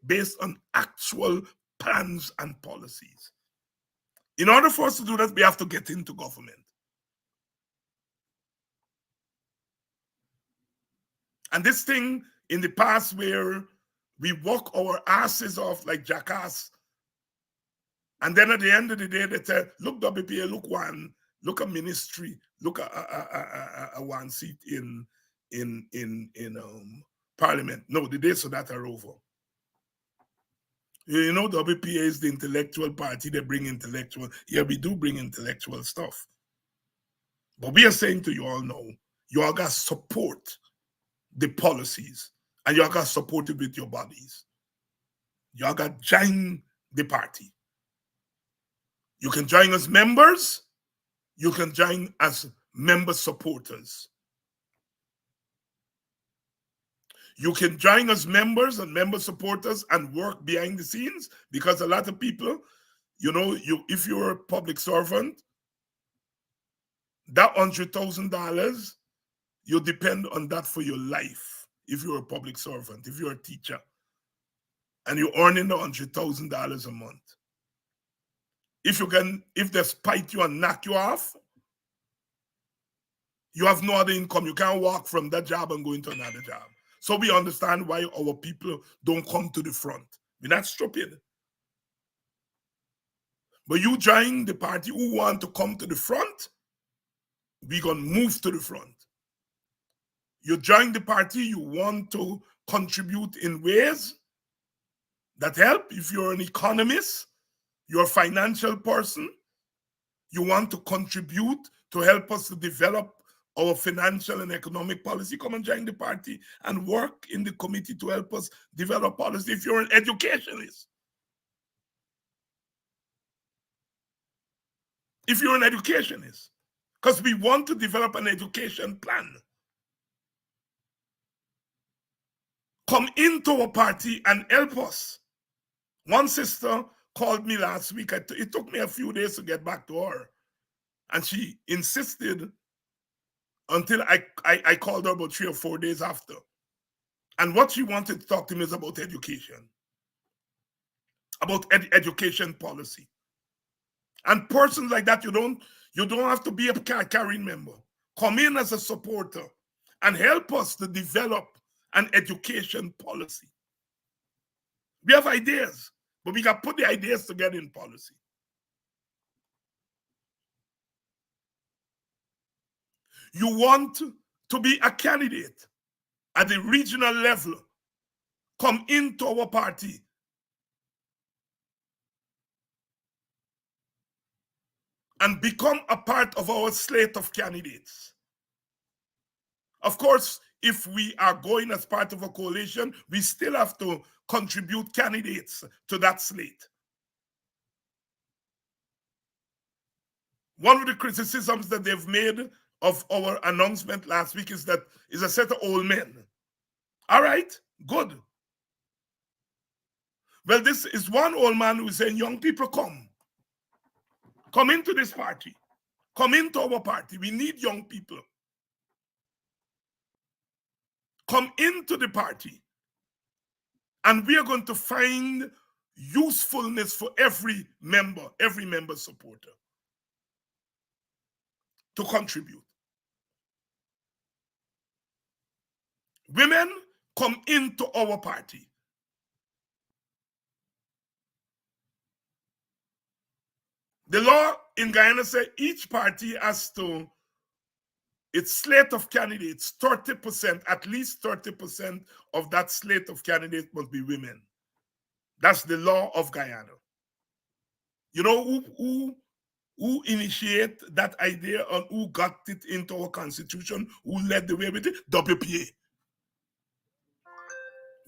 based on actual plans and policies. In order for us to do that, we have to get into government. And this thing in the past where we walk our asses off like jackass, and then at the end of the day, they say, look, WPA, look a ministry, look a one seat in parliament. No, the days of that are over. You know, WPA is the intellectual party. They bring intellectual. Yeah, we do bring intellectual stuff. But we are saying to you all now, you all got to support the policies, and you all got to support it with your bodies. You all got to join the party. You can join as members. You can join as member supporters. You can join as members and member supporters and work behind the scenes, because a lot of people, if you're a public servant, that $100,000, you depend on that for your life. If you're a public servant, if you're a teacher, and you're earning $100,000 a month. If they spite you and knock you off, You have no other income. You can't walk from that job and go into another job. So we understand why our people don't come to the front. We're not stupid. But you join the party who want to come to the front, we're going to move to the front. You join the party, you want to contribute in ways that help. If you're an economist, you're a financial person, you want to contribute to help us to develop our financial and economic policy, come and join the party and work in the committee to help us develop policy. If you're an educationist, because we want to develop an education plan, come into our party and help us. One sister called me last week. It took me a few days to get back to her. And she insisted until I called her about 3 or 4 days after. And what she wanted to talk to me is about education, about education policy. And persons like that, you don't have to be a carrying member. Come in as a supporter and help us to develop an education policy. We have ideas, but we got to put the ideas together in policy. You want to be a candidate at the regional level, come into our party. And become a part of our slate of candidates. Of course, if we are going as part of a coalition, we still have to contribute candidates to that slate. One of the criticisms that they've made of our announcement last week is that it's a set of old men. All right, good. Well, this is one old man who is saying, young people, come into this party. Come into our party. We need young people. Come into the party. And we are going to find usefulness for every member supporter to contribute. Women, come into our party. The law in Guyana says each party has to, its slate of candidates, 30%, at least 30% of that slate of candidates must be women. That's the law of Guyana. You know who initiated that idea and who got it into our constitution, who led the way with it? WPA.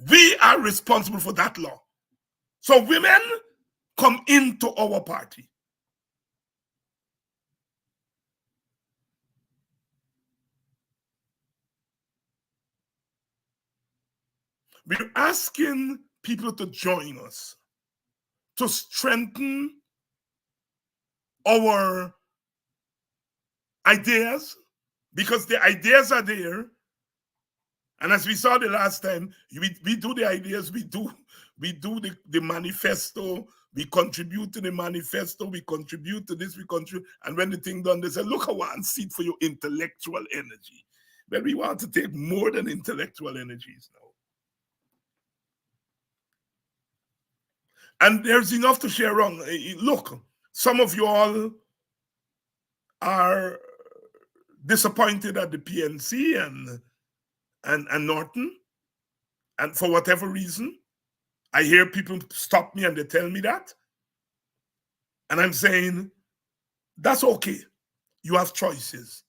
We are responsible for that law. So women, come into our party. We're asking people to join us to strengthen our ideas, because the ideas are there. And as we saw the last time, we do the ideas, we do the manifesto, we contribute to the manifesto, we contribute to this, we contribute. And when the thing done, they say, look, I want seat for your intellectual energy. But we want to take more than intellectual energies now. And there's enough to share around. Look, some of you all are disappointed at the PNC and Norton. And for whatever reason, I hear people stop me and they tell me that. And I'm saying, that's okay. You have choices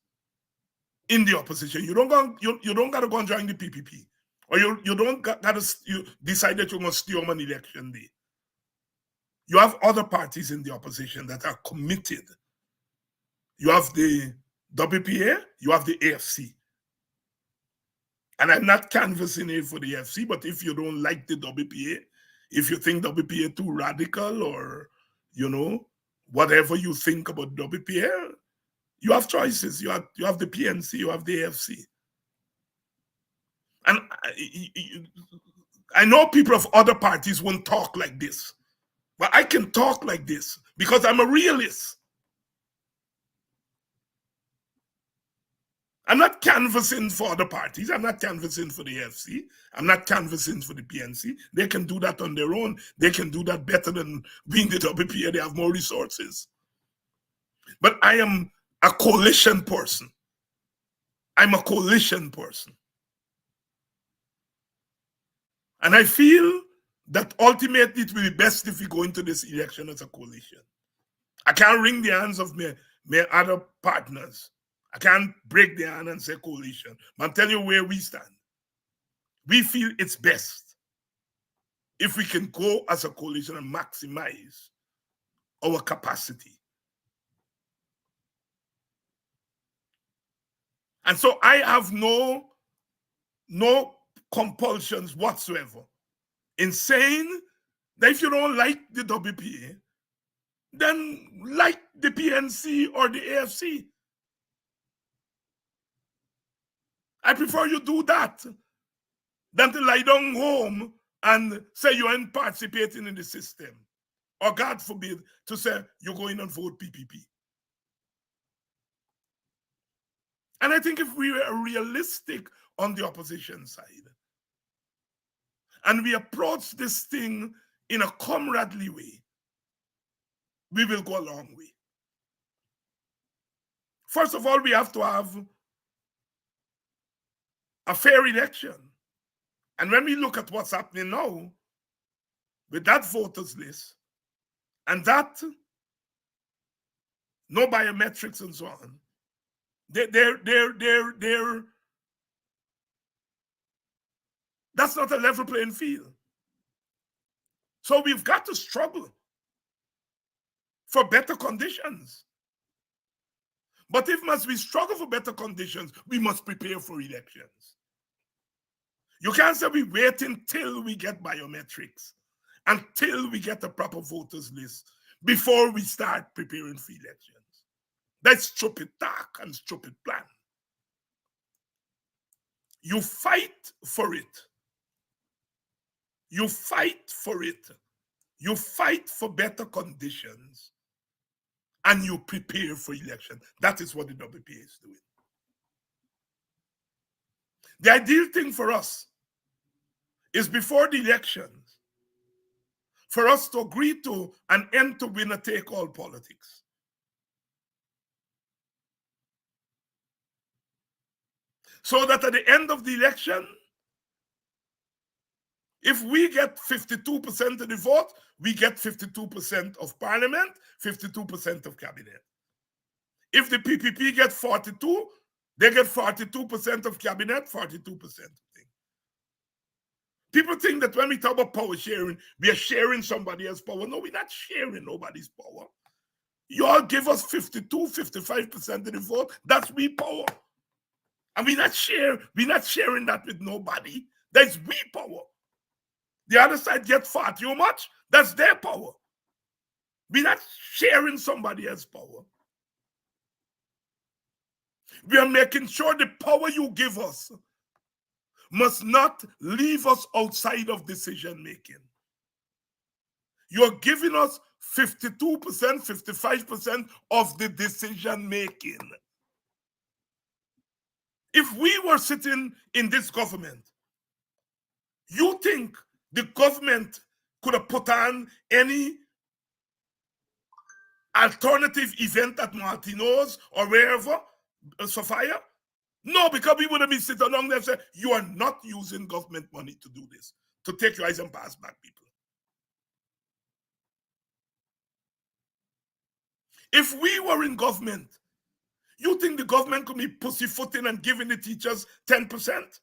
in the opposition. You don't got to go and join the PPP. Or you don't got to decide that you're going to steal on election day. You have other parties in the opposition that are committed. You have the WPA, you have the AFC. And I'm not canvassing it for the AFC, but if you don't like the WPA, if you think WPA too radical or, whatever you think about WPA, you have choices. You have the PNC, you have the AFC. And I know people of other parties won't talk like this. But I can talk like this because I'm a realist. I'm not canvassing for other parties. I'm not canvassing for the AFC. I'm not canvassing for the PNC. They can do that on their own. They can do that better than being the WPA. They have more resources. But I am a coalition person. I'm a coalition person. And I feel that ultimately it will be best if we go into this election as a coalition. I can't wring the hands of my other partners. I can't break their hand and say coalition. But I'm telling you where we stand. We feel it's best if we can go as a coalition and maximize our capacity. And so I have no compulsions whatsoever in saying that if you don't like the WPA, then like the PNC or the AFC. I prefer you do that than to lie down home and say you aren't participating in the system. Or God forbid, to say you're going and vote PPP. And I think if we were realistic on the opposition side, and we approach this thing in a comradely way, we will go a long way. First of all, we have to have a fair election. And when we look at what's happening now, with that voters list, and that no biometrics and so on, that's not a level playing field. So we've got to struggle for better conditions. But if we struggle for better conditions, we must prepare for elections. You can't say we wait until we get biometrics, until we get a proper voters list, before we start preparing for elections. That's stupid talk and stupid plan. You fight for it. You fight for it. You fight for better conditions, and you prepare for election. That is what the WPA is doing. The ideal thing for us is before the elections, for us to agree to an end to winner-take-all politics. So that at the end of the election, if we get 52% of the vote, we get 52% of parliament, 52% of cabinet. If the PPP get 42, they get 42% of cabinet, 42% of thing. People think that when we talk about power sharing, we are sharing somebody else's power. No, we're not sharing nobody's power. You all give us 52, 55% of the vote. That's we power. And we're not sharing that with nobody. That's we power. The other side gets 40 how much? That's their power. We're not sharing somebody else's power. We are making sure the power you give us must not leave us outside of decision making. You're giving us 52%, 55% of the decision making. If we were sitting in this government, you think the government could have put on any alternative event at Martino's or wherever, Sophia? No, because we would have been sitting along there and say, you are not using government money to do this, to take your eyes and pass back people. If we were in government, you think the government could be pussyfooting and giving the teachers 10%?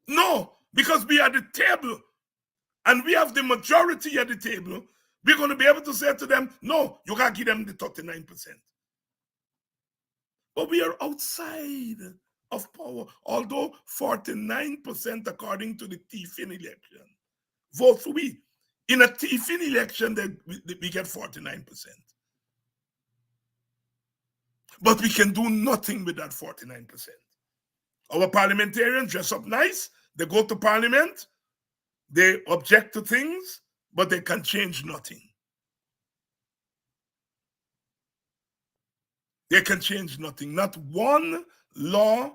No, because we are at the table and we have the majority at the table. We're going to be able to say to them, no, you got to give them the 39%. But we are outside of power, although 49% according to the TFIN election vote for we. In a TFIN election, we get 49%. But we can do nothing with that 49%. Our parliamentarians dress up nice, they go to parliament, they object to things, but they can change nothing. They can change nothing. Not one law,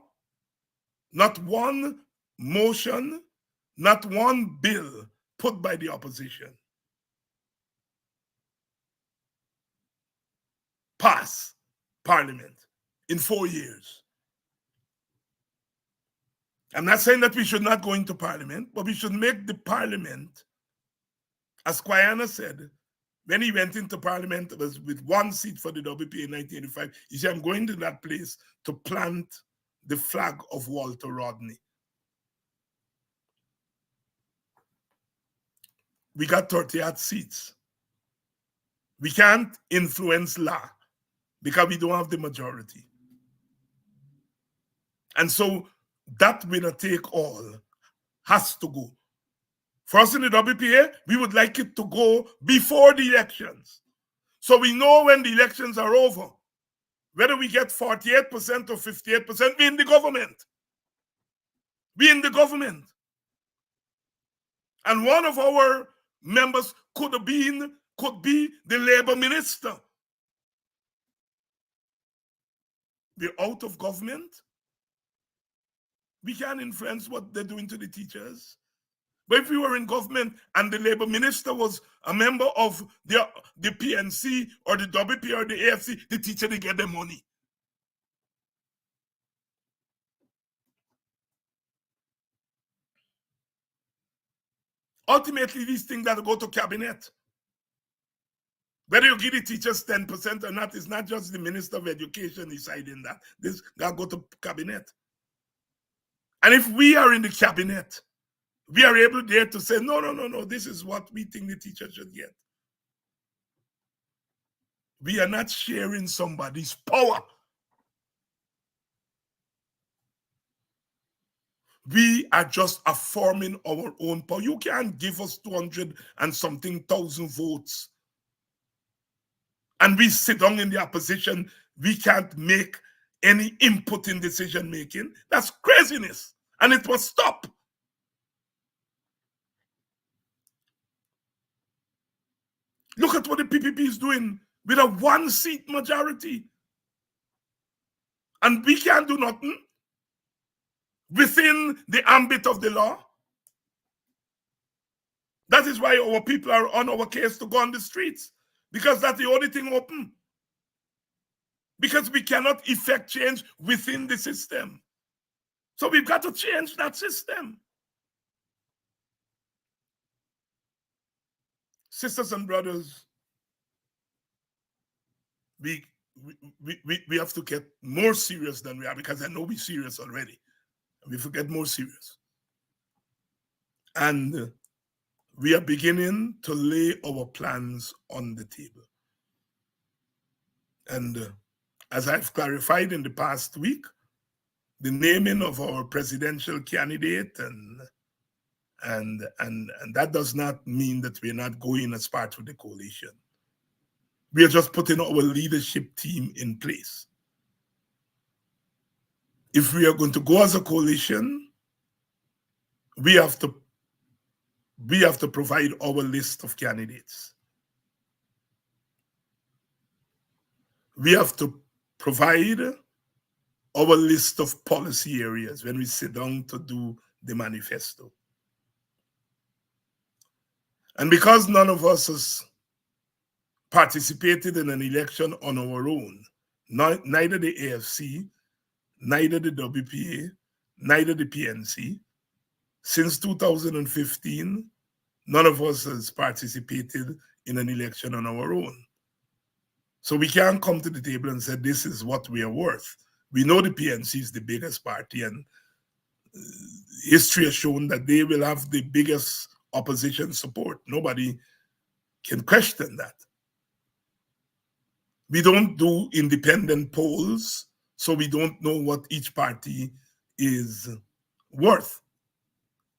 not one motion, not one bill put by the opposition pass Parliament in 4 years. I'm not saying that we should not go into Parliament, but we should make the Parliament, as Guyana said, when he went into Parliament, it was with 1 seat for the WPA in 1985. He said, I'm going to that place to plant the flag of Walter Rodney. We got 38 seats. We can't influence law because we don't have the majority. And so that winner take all has to go. For us in the WPA, we would like it to go before the elections. So we know when the elections are over, whether we get 48% or 58%, we're in the government. We're in the government. And one of our members could be the labor minister. We're out of government. We can't influence what they're doing to the teachers. But if we were in government and the labor minister was a member of the PNC or the WP or the AFC, the teacher, they get their money. Ultimately, these things that go to cabinet. Whether you give the teachers 10% or not, it's not just the Minister of Education deciding that. This got to go to cabinet. And if we are in the cabinet, we are able there to say, no, this is what we think the teacher should get. We are not sharing somebody's power. We are just affirming our own power. You can't give us 200 and something thousand votes. And we sit down in the opposition. We can't make any input in decision making. That's craziness. And it must stop. Look at what the PPP is doing with a 1-seat majority. And we can't do nothing within the ambit of the law. That is why our people are on our case to go on the streets, because that's the only thing open. Because we cannot effect change within the system. So we've got to change that system. Sisters and brothers, we have to get more serious than we are, because I know we're serious already. We forget more serious. And we are beginning to lay our plans on the table. And as I've clarified in the past week, the naming of our presidential candidate and that does not mean that we're not going as part of the coalition. We are just putting our leadership team in place. If we are going to go as a coalition, we have to provide our list of candidates. We have to provide our list of policy areas when we sit down to do the manifesto. And because none of us has participated in an election on our own, neither the AFC, neither the WPA, neither the PNC, since 2015, none of us has participated in an election on our own. So we can't come to the table and say, this is what we are worth. We know the PNC is the biggest party, and history has shown that they will have the biggest opposition support. Nobody can question that. We don't do independent polls, so we don't know what each party is worth.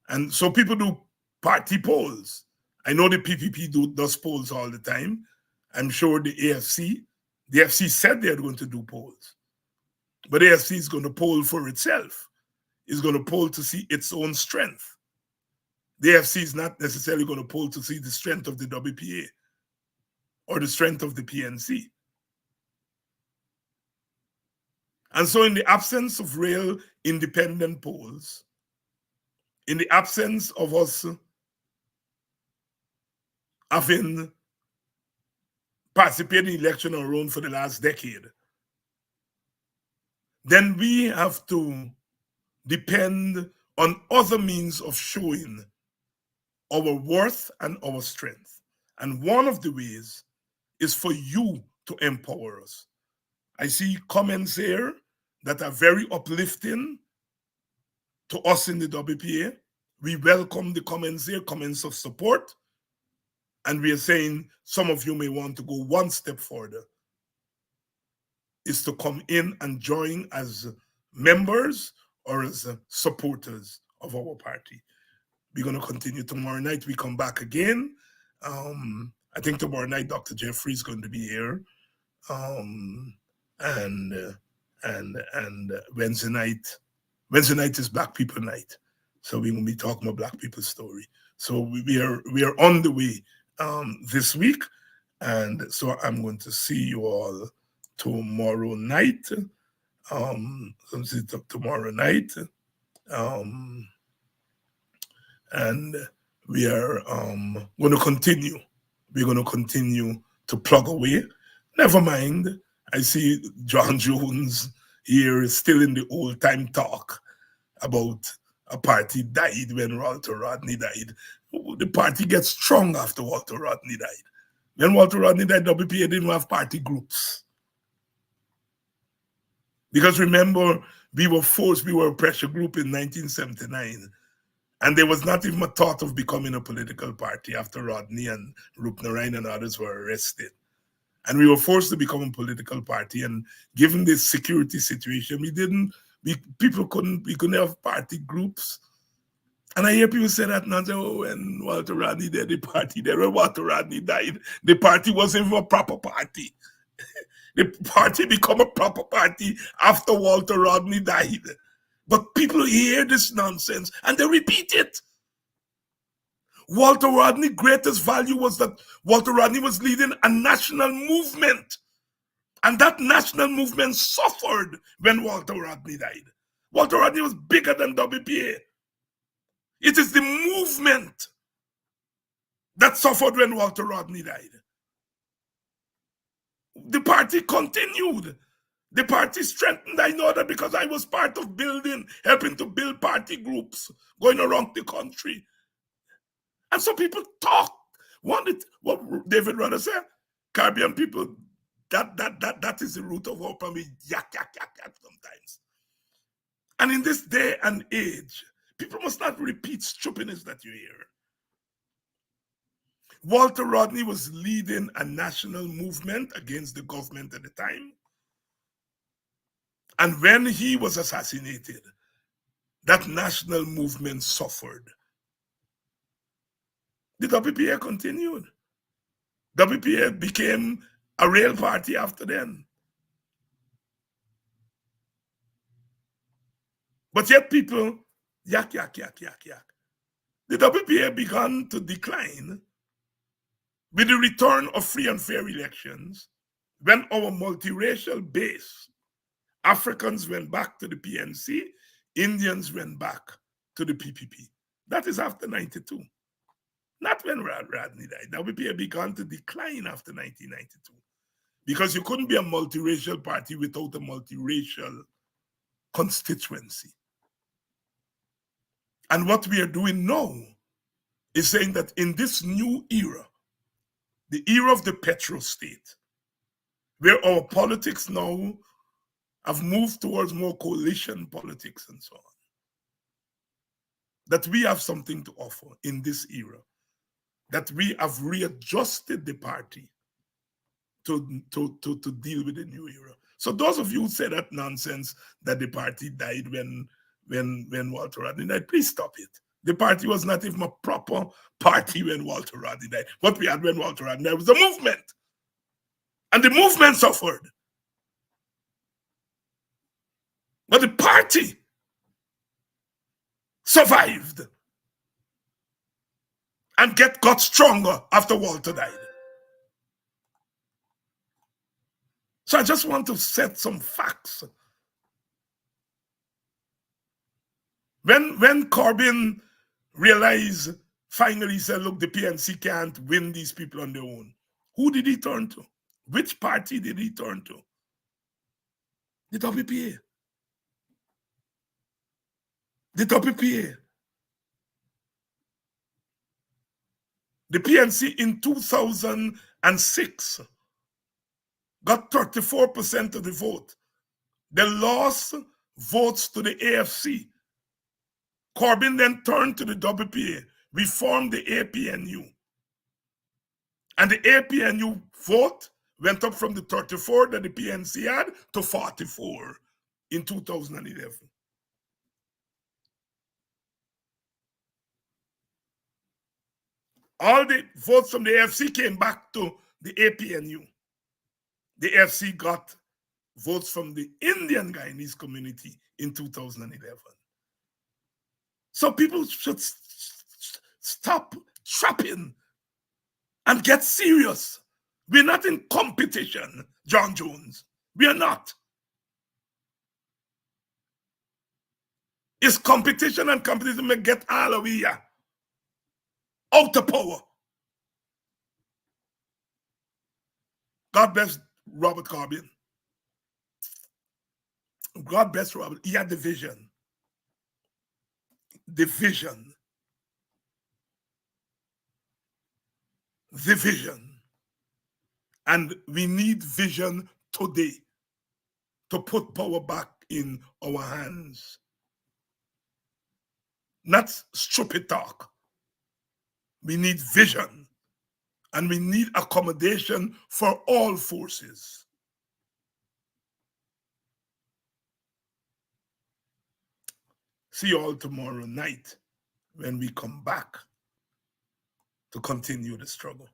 And so people do party polls. I know the PPP does polls all the time. I'm sure the AFC said they're going to do polls. But the AFC is going to poll for itself. It's going to poll to see its own strength. The AFC is not necessarily going to poll to see the strength of the WPA or the strength of the PNC. And so in the absence of real independent polls, in the absence of us having participated in election on our own for the last decade, then we have to depend on other means of showing our worth and our strength. And one of the ways is for you to empower us. I see comments here that are very uplifting to us in the WPA. We welcome the comments here, comments of support. And we are saying some of you may want to go one step further, is to come in and join as members or as supporters of our party. We're going to continue tomorrow night. We come back again. I think tomorrow night Dr. Jeffrey is going to be here. And Wednesday night is Black People Night. So we will be talking about Black people's story. So we are on the way this week. And so I'm going to see you all tomorrow night. Tomorrow night. And we are going to continue. We're going to continue to plug away. Never mind. I see John Jones here is still in the old time talk about a party died when Walter Rodney died. The party gets strong after Walter Rodney died. When Walter Rodney died, WPA didn't have party groups. Because remember, we were a pressure group in 1979. And there was not even a thought of becoming a political party after Rodney and Rupnarayan and others were arrested. And we were forced to become a political party. And given this security situation, we couldn't have party groups. And I hear people say that now, when Walter Rodney died, the party there, when Walter Rodney died, the party wasn't even a proper party. The party became a proper party after Walter Rodney died. But people hear this nonsense and they repeat it. Walter Rodney's greatest value was that Walter Rodney was leading a national movement. And that national movement suffered when Walter Rodney died. Walter Rodney was bigger than WPA. It is the movement that suffered when Walter Rodney died. The party continued. The party strengthened. I know that because I was part of helping to build party groups going around the country. And so people talk. What David Rudder said, Caribbean people, that is the root of our problem. Yak sometimes. And in this day and age, people must not repeat stupidness that you hear. Walter Rodney was leading a national movement against the government at the time. And when he was assassinated, that national movement suffered. The WPA continued. WPA became a real party after then. But yet people, yak. The WPA began to decline with the return of free and fair elections when our multiracial base, Africans went back to the PNC, Indians went back to the PPP. That is after 92. Not when Rodney died. WPA began to decline after 1992 because you couldn't be a multiracial party without a multiracial constituency. And what we are doing now is saying that in this new era, the era of the petro-state, where our politics now have moved towards more coalition politics and so on, that we have something to offer in this era, that we have readjusted the party to deal with the new era. So those of you who say that nonsense that the party died when Walter Rodney died, please stop it. The party was not even a proper party when Walter Rodney died. What we had when Walter Rodney died was a movement. And the movement suffered. But the party survived and got stronger after Walter died. So I just want to set some facts When Corbyn realized, finally said, look, the PNC can't win these people on their own, who did he turn to? Which party did he turn to? The WPA. The WPA. The PNC in 2006 got 34% of the vote. They lost votes to the AFC. Corbyn then turned to the WPA. We formed the APNU. And the APNU vote went up from the 34 that the PNC had to 44 in 2011. All the votes from the AFC came back to the APNU. The AFC got votes from the Indian Guyanese community in 2011. So people should stop trapping and get serious. We're not in competition, John Jones. We are not. It's competition, and competition may get all of here out of power. God bless Robert Corbyn. God bless Robert. He had the vision. The vision. The vision. And we need vision today to put power back in our hands. Not stupid talk. We need vision, and we need accommodation for all forces. See you all tomorrow night when we come back to continue the struggle.